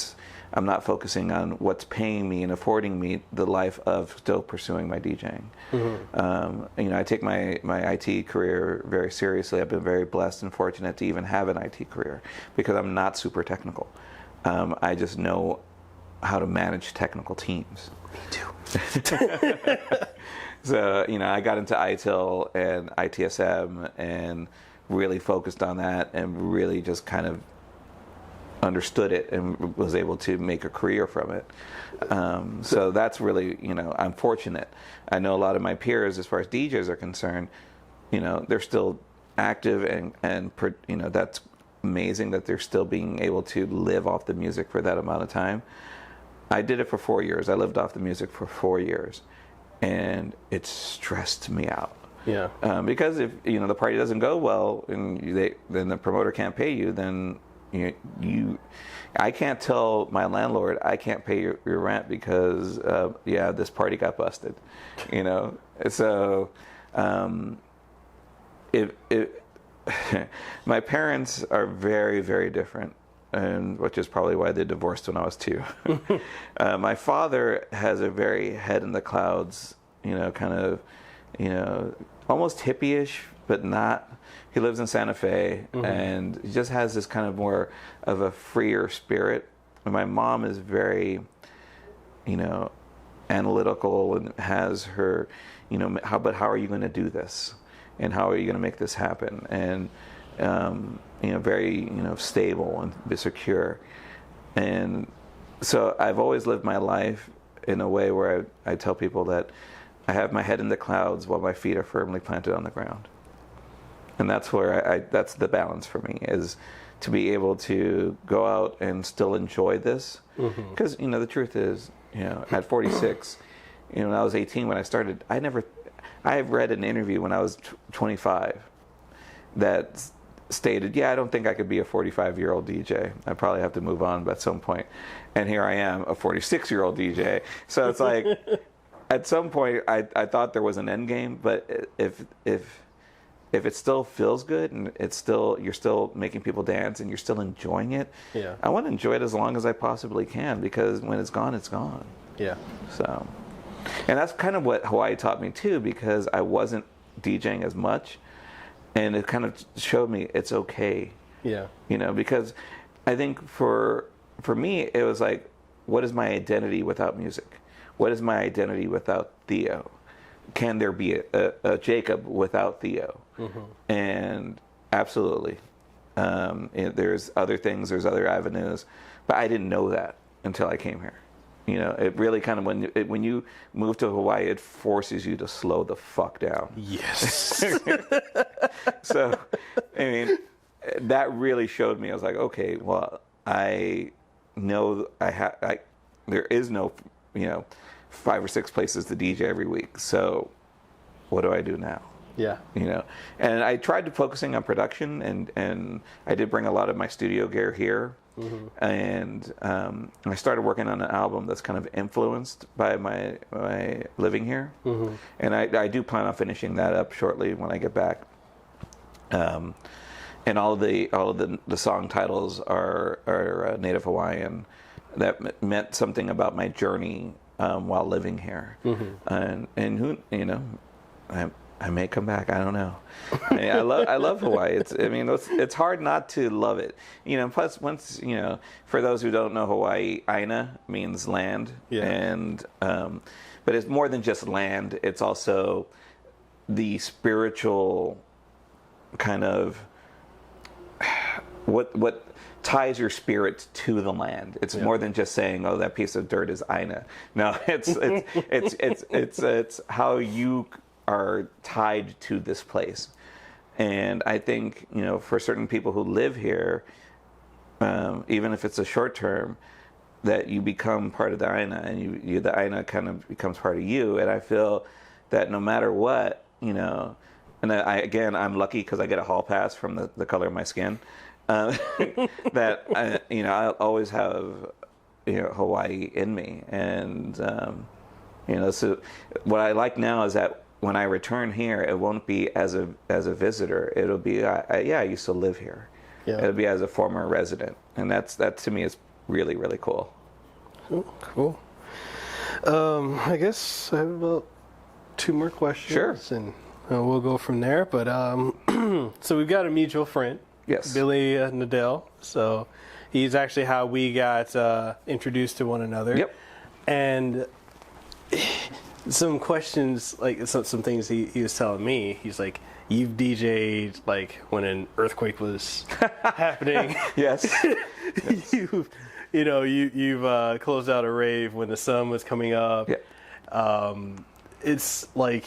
I'm not focusing on what's paying me and affording me the life of still pursuing my DJing. I take my IT career very seriously. I've been very blessed and fortunate to even have an IT career because I'm not super technical. I just know how to manage technical teams. Me too. So, I got into ITIL and ITSM and really focused on that and really just kind of understood it and was able to make a career from it. So that's really, I'm fortunate. I know a lot of my peers, as far as DJs are concerned, they're still active and that's amazing that they're still being able to live off the music for that amount of time. I did it for 4 years. I lived off the music for 4 years, and it stressed me out. Yeah. Because if the party doesn't go well and then the promoter can't pay you, then I can't tell my landlord I can't pay your rent because this party got busted. So my parents are very, very different, and which is probably why they divorced when I was 2. My father has a very head in the clouds, kind of, almost hippie-ish, but not. He lives in Santa Fe, and he just has this kind of more of a freer spirit. And my mom is very, analytical and has her, how are you going to do this? And how are you going to make this happen? And, very, stable and secure. And so I've always lived my life in a way where I tell people that I have my head in the clouds while my feet are firmly planted on the ground. And that's where that's the balance for me, is to be able to go out and still enjoy this. Because, the truth is, at 46, when I was 18 when I started, I read an interview when I was 25 that stated, I don't think I could be a 45-year-old DJ. I probably have to move on at some point. And here I am, a 46-year-old DJ. So it's like, at some point, I thought there was an end game, but if it still feels good and you're still making people dance and you're still enjoying it, I want to enjoy it as long as I possibly can, because when it's gone, it's gone. Yeah. So, and that's kind of what Hawaii taught me too, because I wasn't DJing as much, and it kind of showed me it's okay. Yeah. Because I think for me, it was like, what is my identity without music? What is my identity without Theo? Can there be a Jacob without Theo? And absolutely. There's other things, there's other avenues, but I didn't know that until I came here. It really kind of, when you move to Hawaii, it forces you to slow the fuck down. Yes. So, that really showed me. I was like, okay, well, I know there is no, 5 or 6 places to DJ every week. So what do I do now? Yeah. And I tried to focusing on production, and I did bring a lot of my studio gear here. And I started working on an album that's kind of influenced by my living here. And I do plan on finishing that up shortly when I get back. And all of the song titles are Native Hawaiian. That meant something about my journey while living here. And who, I may come back. I don't know. I love Hawaii. It's hard not to love it. Plus once, for those who don't know Hawaii, Aina means land. Yeah. And but it's more than just land. It's also the spiritual kind of what ties your spirit to the land. It's more than just saying, "Oh, that piece of dirt is Aina." No, it's how you are tied to this place. And I think, for certain people who live here, even if it's a short term, that you become part of the Aina, and the Aina kind of becomes part of you. And I feel that no matter what, you know, and I'm lucky because I get a hall pass from the color of my skin. That I always have, Hawaii in me, and so what I like now is that when I return here, it won't be as a visitor. It'll be I used to live here. Yeah. It'll be as a former resident, and that to me is really, really cool. Cool. I guess I have about 2 more questions. Sure. And we'll go from there. But so we've got a mutual friend. Yes. Billy Nadell. So he's actually how we got introduced to one another. Yep. And some questions, like some things he was telling me. He's like, you've DJ'd like when an earthquake was happening. Yes. You've closed out a rave when the sun was coming up. Yeah. It's like,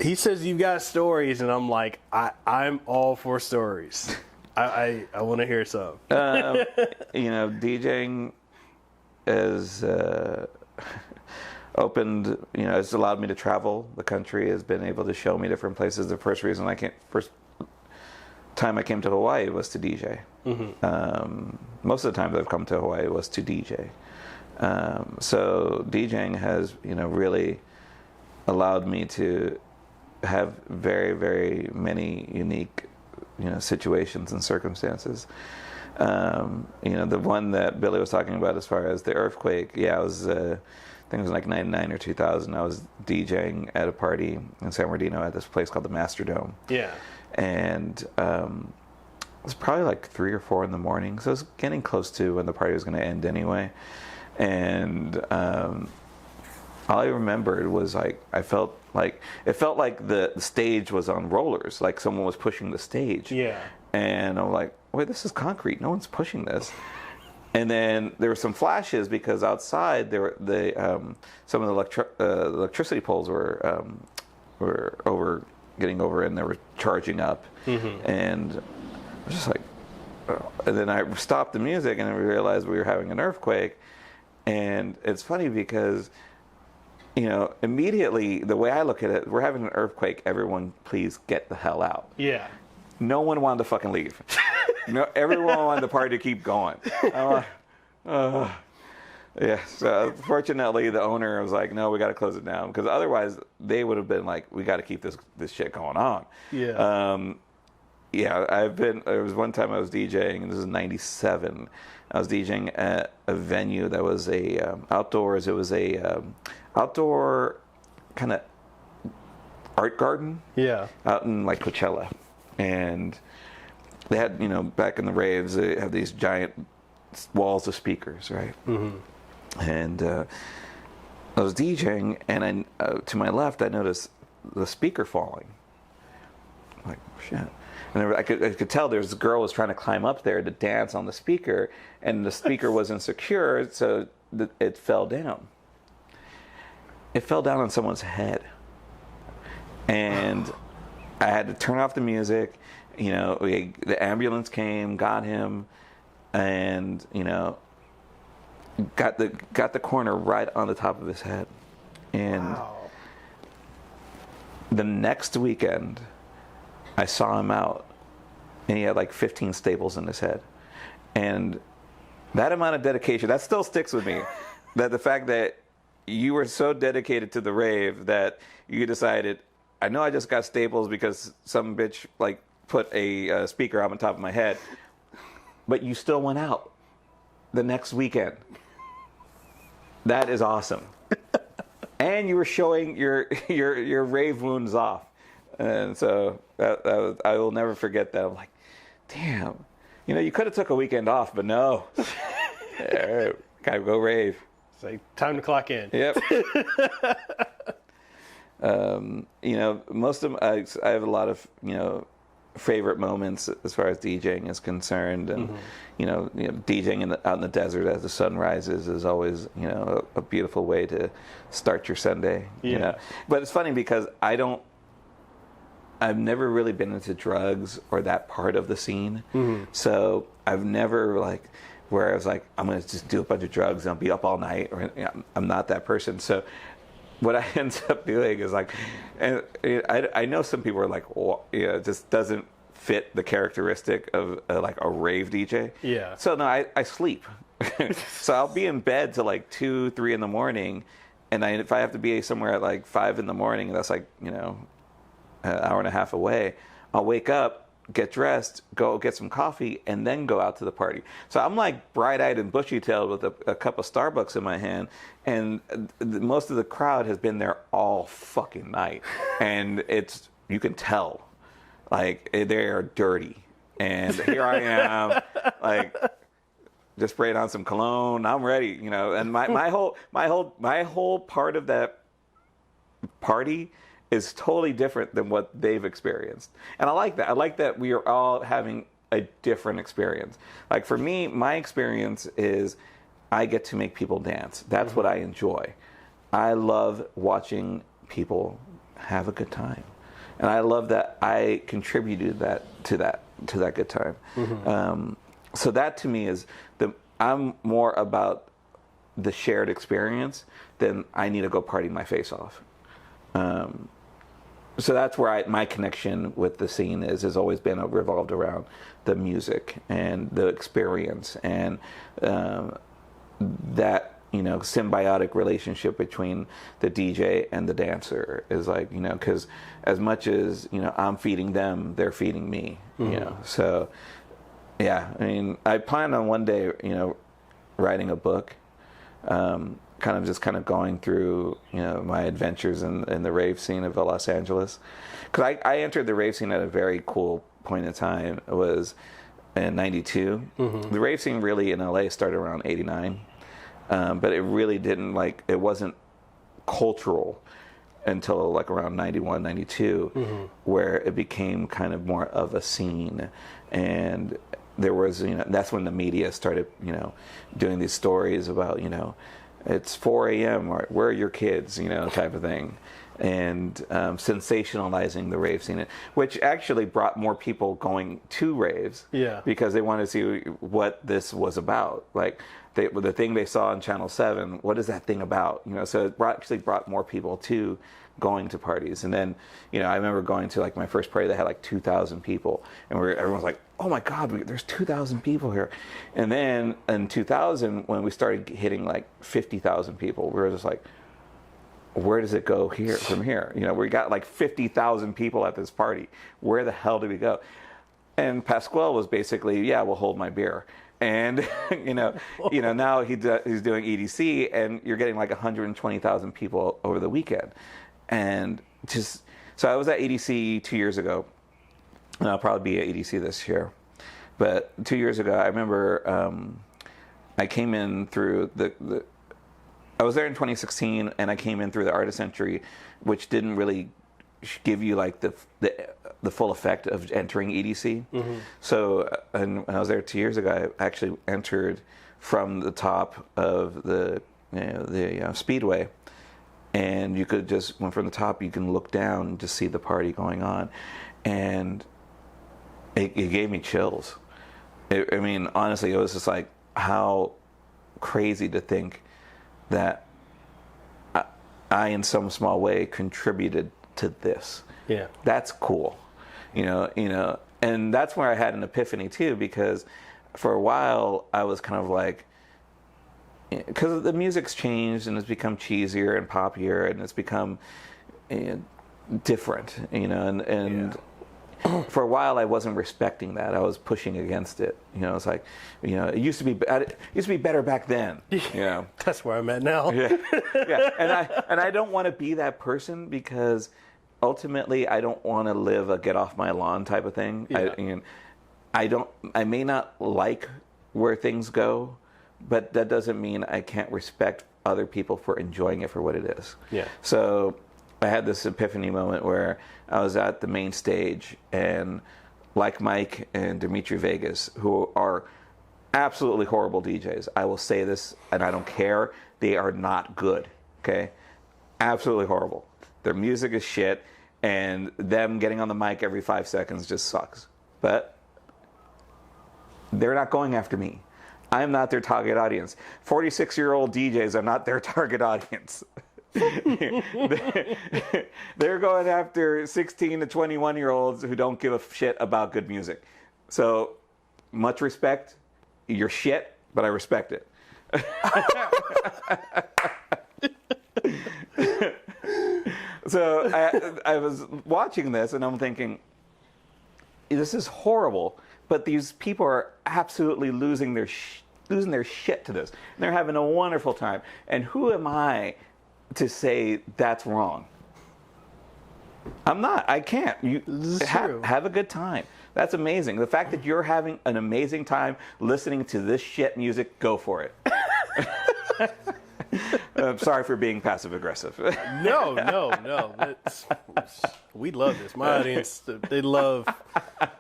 he says you've got stories, and I'm like, I'm all for stories. I want to hear some. DJing has opened. It's allowed me to travel the country. Has been able to show me different places. The first time I came to Hawaii was to DJ. Mm-hmm. Most of the times I've come to Hawaii was to DJ. So DJing has really allowed me to have very, very many unique situations and circumstances. The one that Billy was talking about as far as the earthquake, I was I think it was like 99 or 2000. I was DJing at a party in San Bernardino at this place called the Masterdome. Yeah. And it was probably like 3 or 4 in the morning, so it was getting close to when the party was going to end anyway. And all I remembered was like it felt like the stage was on rollers, like someone was pushing the stage. Yeah. And I'm like, wait, this is concrete. No one's pushing this. And then there were some flashes because outside there were some of the electricity poles were getting over, and they were charging up. Mm-hmm. And I was just like, oh. And then I stopped the music, and I realized we were having an earthquake. And it's funny because, immediately the way I look at it, we're having an earthquake. Everyone, please get the hell out. Yeah. No one wanted to fucking leave. Everyone wanted the party to keep going. I'm like, yeah. So fortunately, the owner was like, "No, we got to close it down," because otherwise they would have been like, "We got to keep this shit going on." Yeah. There was one time I was DJing, and this is '97. I was DJing at a venue that was outdoors. It was a outdoor kind of art garden. Yeah. Out in like Coachella, and they had back in the raves they have these giant walls of speakers, right? Mm-hmm. And I was DJing, and to my left I noticed the speaker falling. I'm like, shit. And I could tell this girl was trying to climb up there to dance on the speaker, and the speaker wasn't secure, so it fell down. It fell down on someone's head. And I had to turn off the music. The ambulance came, got him, and got the corner right on the top of his head. And wow. The next weekend, I saw him out, and he had like 15 staples in his head. And that amount of dedication, that still sticks with me. That the fact that you were so dedicated to the rave that you decided, I know I just got staples because some bitch like put a speaker on top of my head, but you still went out the next weekend. That is awesome. And you were showing your rave wounds off. And so that was, I will never forget that. I'm like, damn, you could have took a weekend off, but no. Gotta go rave. It's like time to clock in. Yep. Most of I have a lot of favorite moments as far as DJing is concerned, and mm-hmm. DJing out in the desert as the sun rises is always a beautiful way to start your Sunday. Yeah. But it's funny because I've never really been into drugs or that part of the scene, mm-hmm. so I've never where I was like, I'm going to just do a bunch of drugs and I'll be up all night, or I'm not that person. So what I end up doing is like, and I know some people are like, oh, yeah, it just doesn't fit the characteristic of like a rave DJ. Yeah. So no, I sleep. So I'll be in bed till like 2, 3 in the morning, and if I have to be somewhere at like 5 in the morning, that's like, you know, an hour and a half away. I'll wake up, get dressed, go get some coffee, and then go out to the party. So I'm like bright-eyed and bushy-tailed with a cup of Starbucks in my hand, and most of the crowd has been there all fucking night, and you can tell, like, they are dirty, and here I am, like, just sprayed on some cologne. I'm ready, you know. And my whole part of that party is totally different than what they've experienced. And I like that. I like that we are all having a different experience. Like for me, my experience is I get to make people dance. That's what I enjoy. I love watching people have a good time. And I love that I contributed to that good time. So that to me is I'm more about the shared experience than I need to go party my face off. So that's where my connection with the scene has always been revolved around the music and the experience and that, you know, symbiotic relationship between the DJ and the dancer is like, you know, because as much as, you know, I'm feeding them, they're feeding me, you know. So yeah, I mean, I plan on one day, you know, writing a book, kind of going through, you know, my adventures in the rave scene of Los Angeles. Because I entered the rave scene at a very cool point in time. It was in 92. The rave scene really in LA started around 89. But it really didn't, like, it wasn't cultural until like around 91, 92, where it became kind of more of a scene. And there was, you know, that's when the media started, you know, doing these stories about, you know, it's 4 a.m. or where are your kids, you know, type of thing. And sensationalizing the rave scene, which actually brought more people going to raves, because they wanted to see what this was about. Like the thing they saw on Channel 7, what is that thing about? You know, so it actually brought more people to going to parties. And then, you know, I remember going to like my first party that had like 2,000 people, and everyone's like, oh my God, there's 2,000 people here. And then in 2000, when we started hitting like 50,000 people, we were just like, where does it go from here? You know, we got like 50,000 people at this party. Where the hell do we go? And Pasquale was basically, yeah, we'll hold my beer. And you know, now he's doing EDC, and you're getting like 120,000 people over the weekend. And just so I was at EDC 2 years ago, and I'll probably be at EDC this year. But 2 years ago, I remember I came in through I was there in 2016, and I came in through the artist entry, which didn't really give you like the full effect of entering EDC. So, and when I was there 2 years ago, I actually entered from the top of the speedway, and you could just, when from the top, you can look down and just see the party going on, and it gave me chills. I mean, honestly, it was just like how crazy to think that I in some small way contributed to this. Yeah, that's cool, you know, and that's where I had an epiphany too, because for a while I was kind of like, because the music's changed and it's become cheesier and poppier and it's become different, you know, and for a while I wasn't respecting that. I was pushing against it. You know, it's like, you know, it used to be better back then. You know, that's where I'm at now. Yeah. And I don't want to be that person, because ultimately I don't want to live a get off my lawn type of thing. I may not like where things go, but that doesn't mean I can't respect other people for enjoying it for what it is. Yeah. So I had this epiphany moment where I was at the main stage, and like Mike and Dimitri Vegas, who are absolutely horrible DJs. I will say this, and I don't care. They are not good, okay? Absolutely horrible. Their music is shit, and them getting on the mic every 5 seconds just sucks. But they're not going after me. I'm not their target audience. 46-year-old DJs are not their target audience. They're going after 16 to 21-year-olds who don't give a shit about good music. So, much respect. You're shit, but I respect it. So I was watching this and I'm thinking, this is horrible, but these people are absolutely losing their shit to this. And they're having a wonderful time. And who am I to say that's wrong? I'm not. I can't. You have a good time. That's amazing. The fact that you're having an amazing time listening to this shit music, go for it. I'm sorry for being passive aggressive. No. We love this. My audience, they love.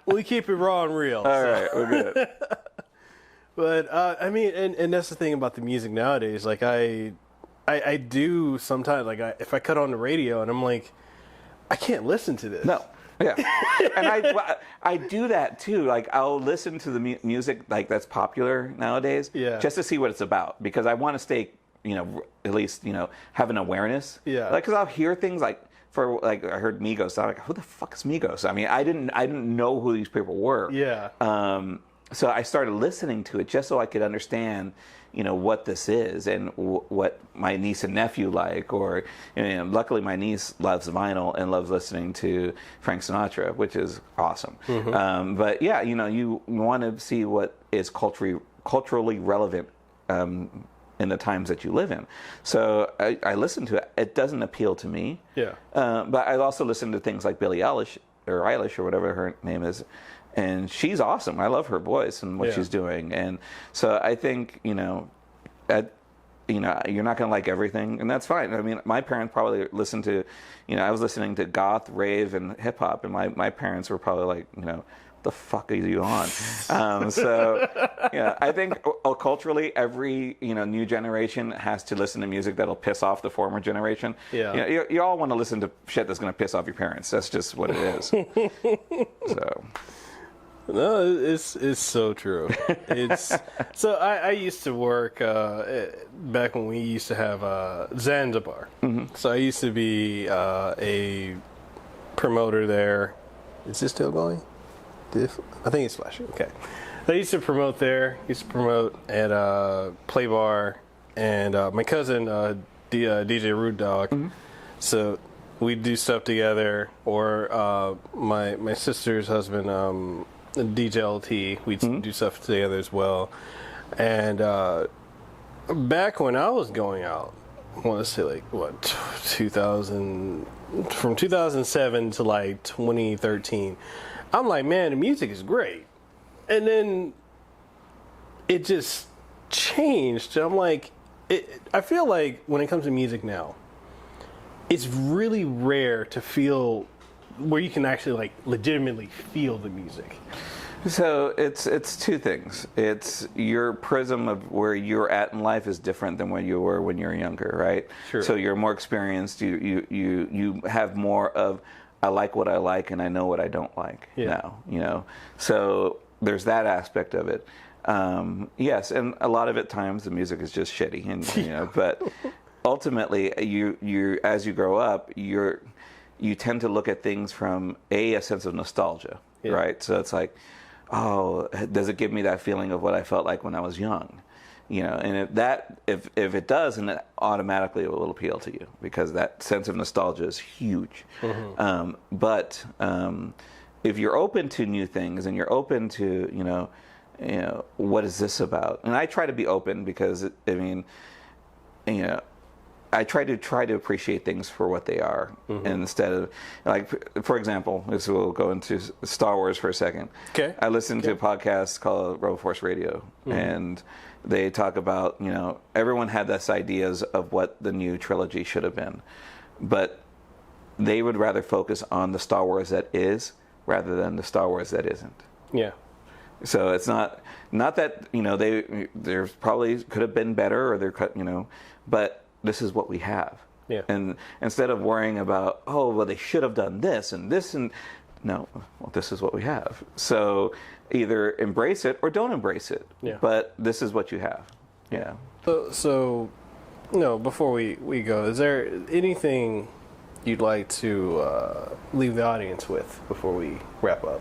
We keep it raw and real. All right, we're good. But I mean, and that's the thing about the music nowadays. Like I do sometimes. Like if I cut on the radio and I'm like, I can't listen to this. No. Yeah, and I do that too. Like I'll listen to the music like that's popular nowadays, just to see what it's about, because I want to stay, at least have an awareness. Yeah, like because I'll hear things like I heard Migos. I'm like, who the fuck is Migos? I mean, I didn't know who these people were. Yeah. So I started listening to it just so I could understand, what this is and what my niece and nephew like. Or, luckily my niece loves vinyl and loves listening to Frank Sinatra, which is awesome. Mm-hmm. But yeah, you want to see what is culturally relevant in the times that you live in. So I listen to it. It doesn't appeal to me. Yeah. But I also listen to things like Billie Eilish or whatever her name is. And she's awesome. I love her voice and what she's doing. And so I think, you're not going to like everything, and that's fine. I mean, my parents probably listened to, I was listening to goth, rave, and hip hop, and my parents were probably like, what the fuck are you on? So, I think culturally, every, new generation has to listen to music that'll piss off the former generation. Yeah. You all want to listen to shit that's going to piss off your parents. That's just what it is. So. No, it's so true. So I used to work back when we used to have Zanzibar. Mm-hmm. So I used to be a promoter there. Is this still going? I think it's flashing. Okay. I used to promote there. Used to promote at Play Bar, and my cousin DJ Rude Dog. Mm-hmm. So we'd do stuff together. Or my sister's husband. DJ LT, we'd do stuff together as well. And back when I was going out, I want to say 2000, from 2007 to 2013, I'm like, man, the music is great. And then it just changed. I'm like, I feel like when it comes to music now, it's really rare to feel where you can actually legitimately feel the music. So it's two things. It's your prism of where you're at in life is different than when you were when you were younger, right? Sure. So you're more experienced. You have more of I like what I like and I know what I don't like now. So there's that aspect of it. Yes, and a lot of it times the music is just shitty, and but ultimately you as you grow up you tend to look at things from a sense of nostalgia, right? So it's like, oh, does it give me that feeling of what I felt like when I was young? And if it does, then it automatically will appeal to you, because that sense of nostalgia is huge. Mm-hmm. But if you're open to new things and you're open to, what is this about? And I try to be open because, I try to appreciate things for what they are, mm-hmm. instead of, for example, we'll go into Star Wars for a second. Okay. I listen to a podcast called Robo Force Radio, mm-hmm. and they talk about, everyone had this ideas of what the new trilogy should have been, but they would rather focus on the Star Wars that is rather than the Star Wars that isn't. Yeah. So it's not that, there probably could have been better, or there could, but this is what we have. Yeah. And instead of worrying about, they should have done this and this, and no, this is what we have. So either embrace it or don't embrace it. Yeah. But this is what you have. Yeah. So No, before we go, is there anything you'd like to leave the audience with before we wrap up?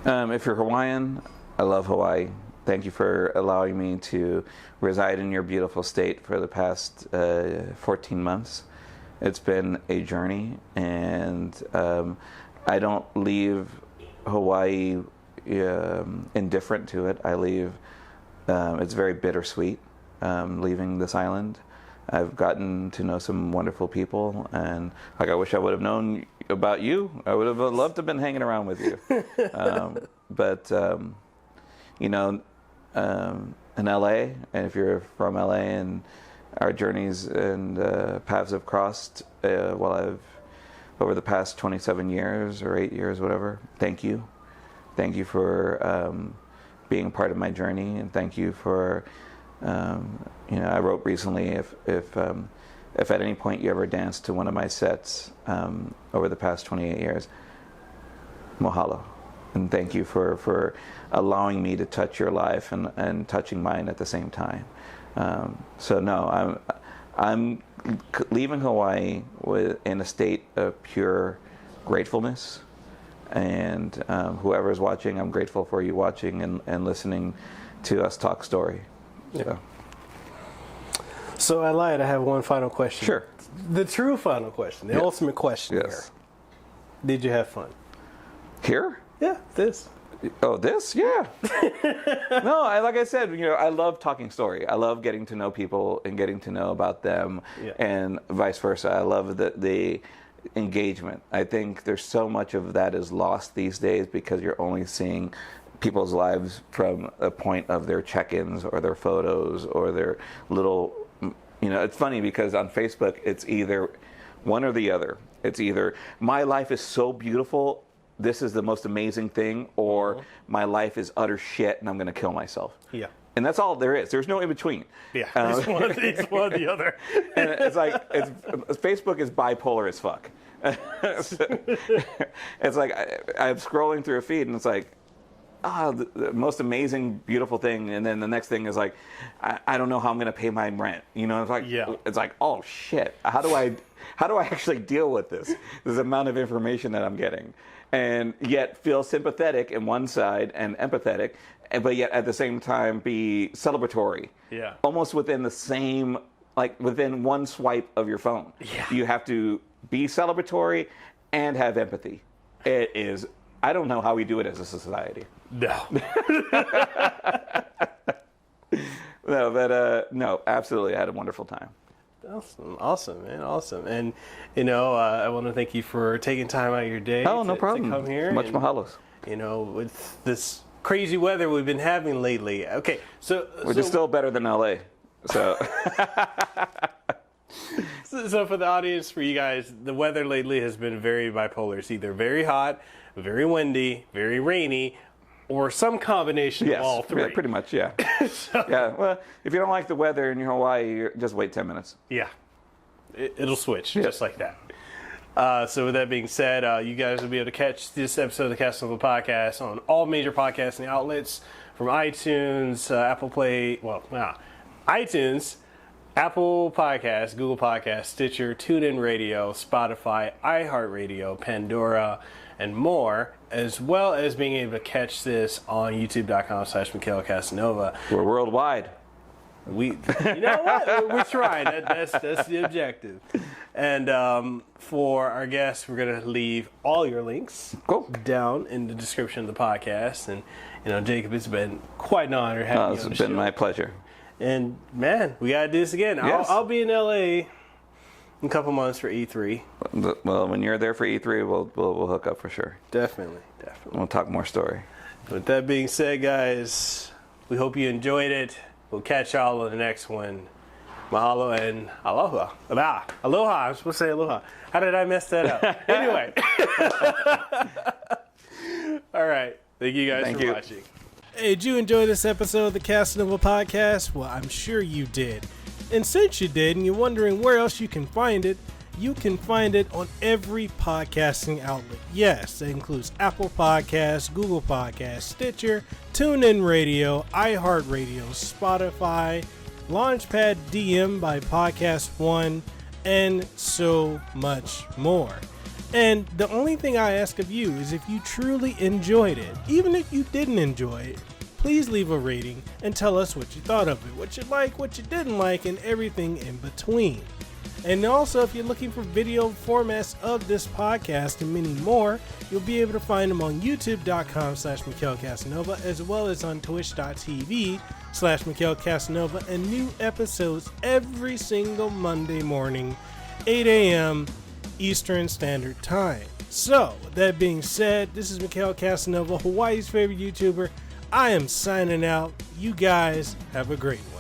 If you're Hawaiian, I love Hawaii. Thank you for allowing me to reside in your beautiful state for the past 14 months. It's been a journey, and I don't leave Hawaii indifferent to it. I leave, it's very bittersweet leaving this island. I've gotten to know some wonderful people, and like I wish I would have known about you. I would have loved to have been hanging around with you. But you know, in LA, and if you're from LA, and our journeys and paths have crossed while I've over the past 27 years or 8 years, whatever. Thank you for being part of my journey, and thank you for. You know, I wrote recently, if at any point you ever danced to one of my sets over the past 28 years, mahalo. And thank you for allowing me to touch your life and touching mine at the same time. So no, I'm leaving Hawaii in a state of pure gratefulness. And whoever is watching, I'm grateful for you watching and listening to us talk story. Yeah. So I lied. I have one final question. Sure. The true final question, the ultimate question here. Did you have fun? Here? Yeah, this. Oh, this? Yeah. No, like I said, you know, I love talking story. I love getting to know people and getting to know about them, and vice versa. I love the engagement. I think there's so much of that is lost these days because you're only seeing people's lives from a point of their check-ins or their photos or their little, you know, it's funny because on Facebook it's either one or the other. It's either my life is so beautiful, this is the most amazing thing, or my life is utter shit and I'm going to kill myself. Yeah. And that's all there is. There's no in between. Yeah. It's one or the other. And it's like, Facebook is bipolar as fuck. It's like I'm scrolling through a feed and it's like, the most amazing, beautiful thing, and then the next thing is like, I don't know how I'm going to pay my rent. You know, it's like, oh shit, how do I actually deal with this amount of information that I'm getting, and yet feel sympathetic in one side and empathetic, but yet at the same time be celebratory. Yeah, almost within the same, like within one swipe of your phone. Yeah, you have to be celebratory and have empathy. It is. I don't know how we do it as a society. No. No, but no, absolutely, I had a wonderful time. Awesome, man, awesome. And you know, I want to thank you for taking time out of your day. Oh, no problem. To come here. Much mahalos. You know, with this crazy weather we've been having lately. Okay, which is still better than LA. So. So for the audience, for you guys, the weather lately has been very bipolar. It's either very hot, very windy, very rainy, or some combination of all three. Yeah, pretty much, yeah. Yeah, well, if you don't like the weather in Hawaii, just wait 10 minutes. Yeah, it'll switch just like that. So with that being said, you guys will be able to catch this episode of the Kasanova podcast on all major podcasting outlets, from iTunes, iTunes, Apple Podcasts, Google Podcasts, Stitcher, TuneIn Radio, Spotify, iHeartRadio, Pandora, and more, as well as being able to catch this on youtube.com/Mekel Kasanova. We're worldwide. You know what? We're trying. That's the objective. And for our guests, we're going to leave all your links down in the description of the podcast. And, you know, Jacob, it's been quite an honor having you on the show. It's been my pleasure. And man, we gotta do this again. Yes. I'll be in LA in a couple months for E3. Well, when you're there for E3, we'll hook up for sure. Definitely. We'll talk more story. With that being said, guys, we hope you enjoyed it. We'll catch y'all on the next one. Mahalo and aloha. Aloha. I'm supposed to say aloha. How did I mess that up? Anyway. All right. Thank you guys for watching. Hey, did you enjoy this episode of the Kasanova podcast? Well, I'm sure you did. And since you did, and you're wondering where else you can find it on every podcasting outlet. Yes, that includes Apple Podcasts, Google Podcasts, Stitcher, TuneIn Radio, iHeartRadio, Spotify, Launchpad DM by Podcast One, and so much more. And the only thing I ask of you is if you truly enjoyed it, even if you didn't enjoy it, please leave a rating and tell us what you thought of it, what you like, what you didn't like, and everything in between. And also, if you're looking for video formats of this podcast and many more, you'll be able to find them on youtube.com/Mekel Kasanova, as well as on twitch.tv/Mekel Kasanova, and new episodes every single Monday morning, 8 a.m. Eastern Standard Time. So, with that being said, this is Mekel Kasanova, Hawaii's favorite YouTuber. I am signing out. You guys have a great one.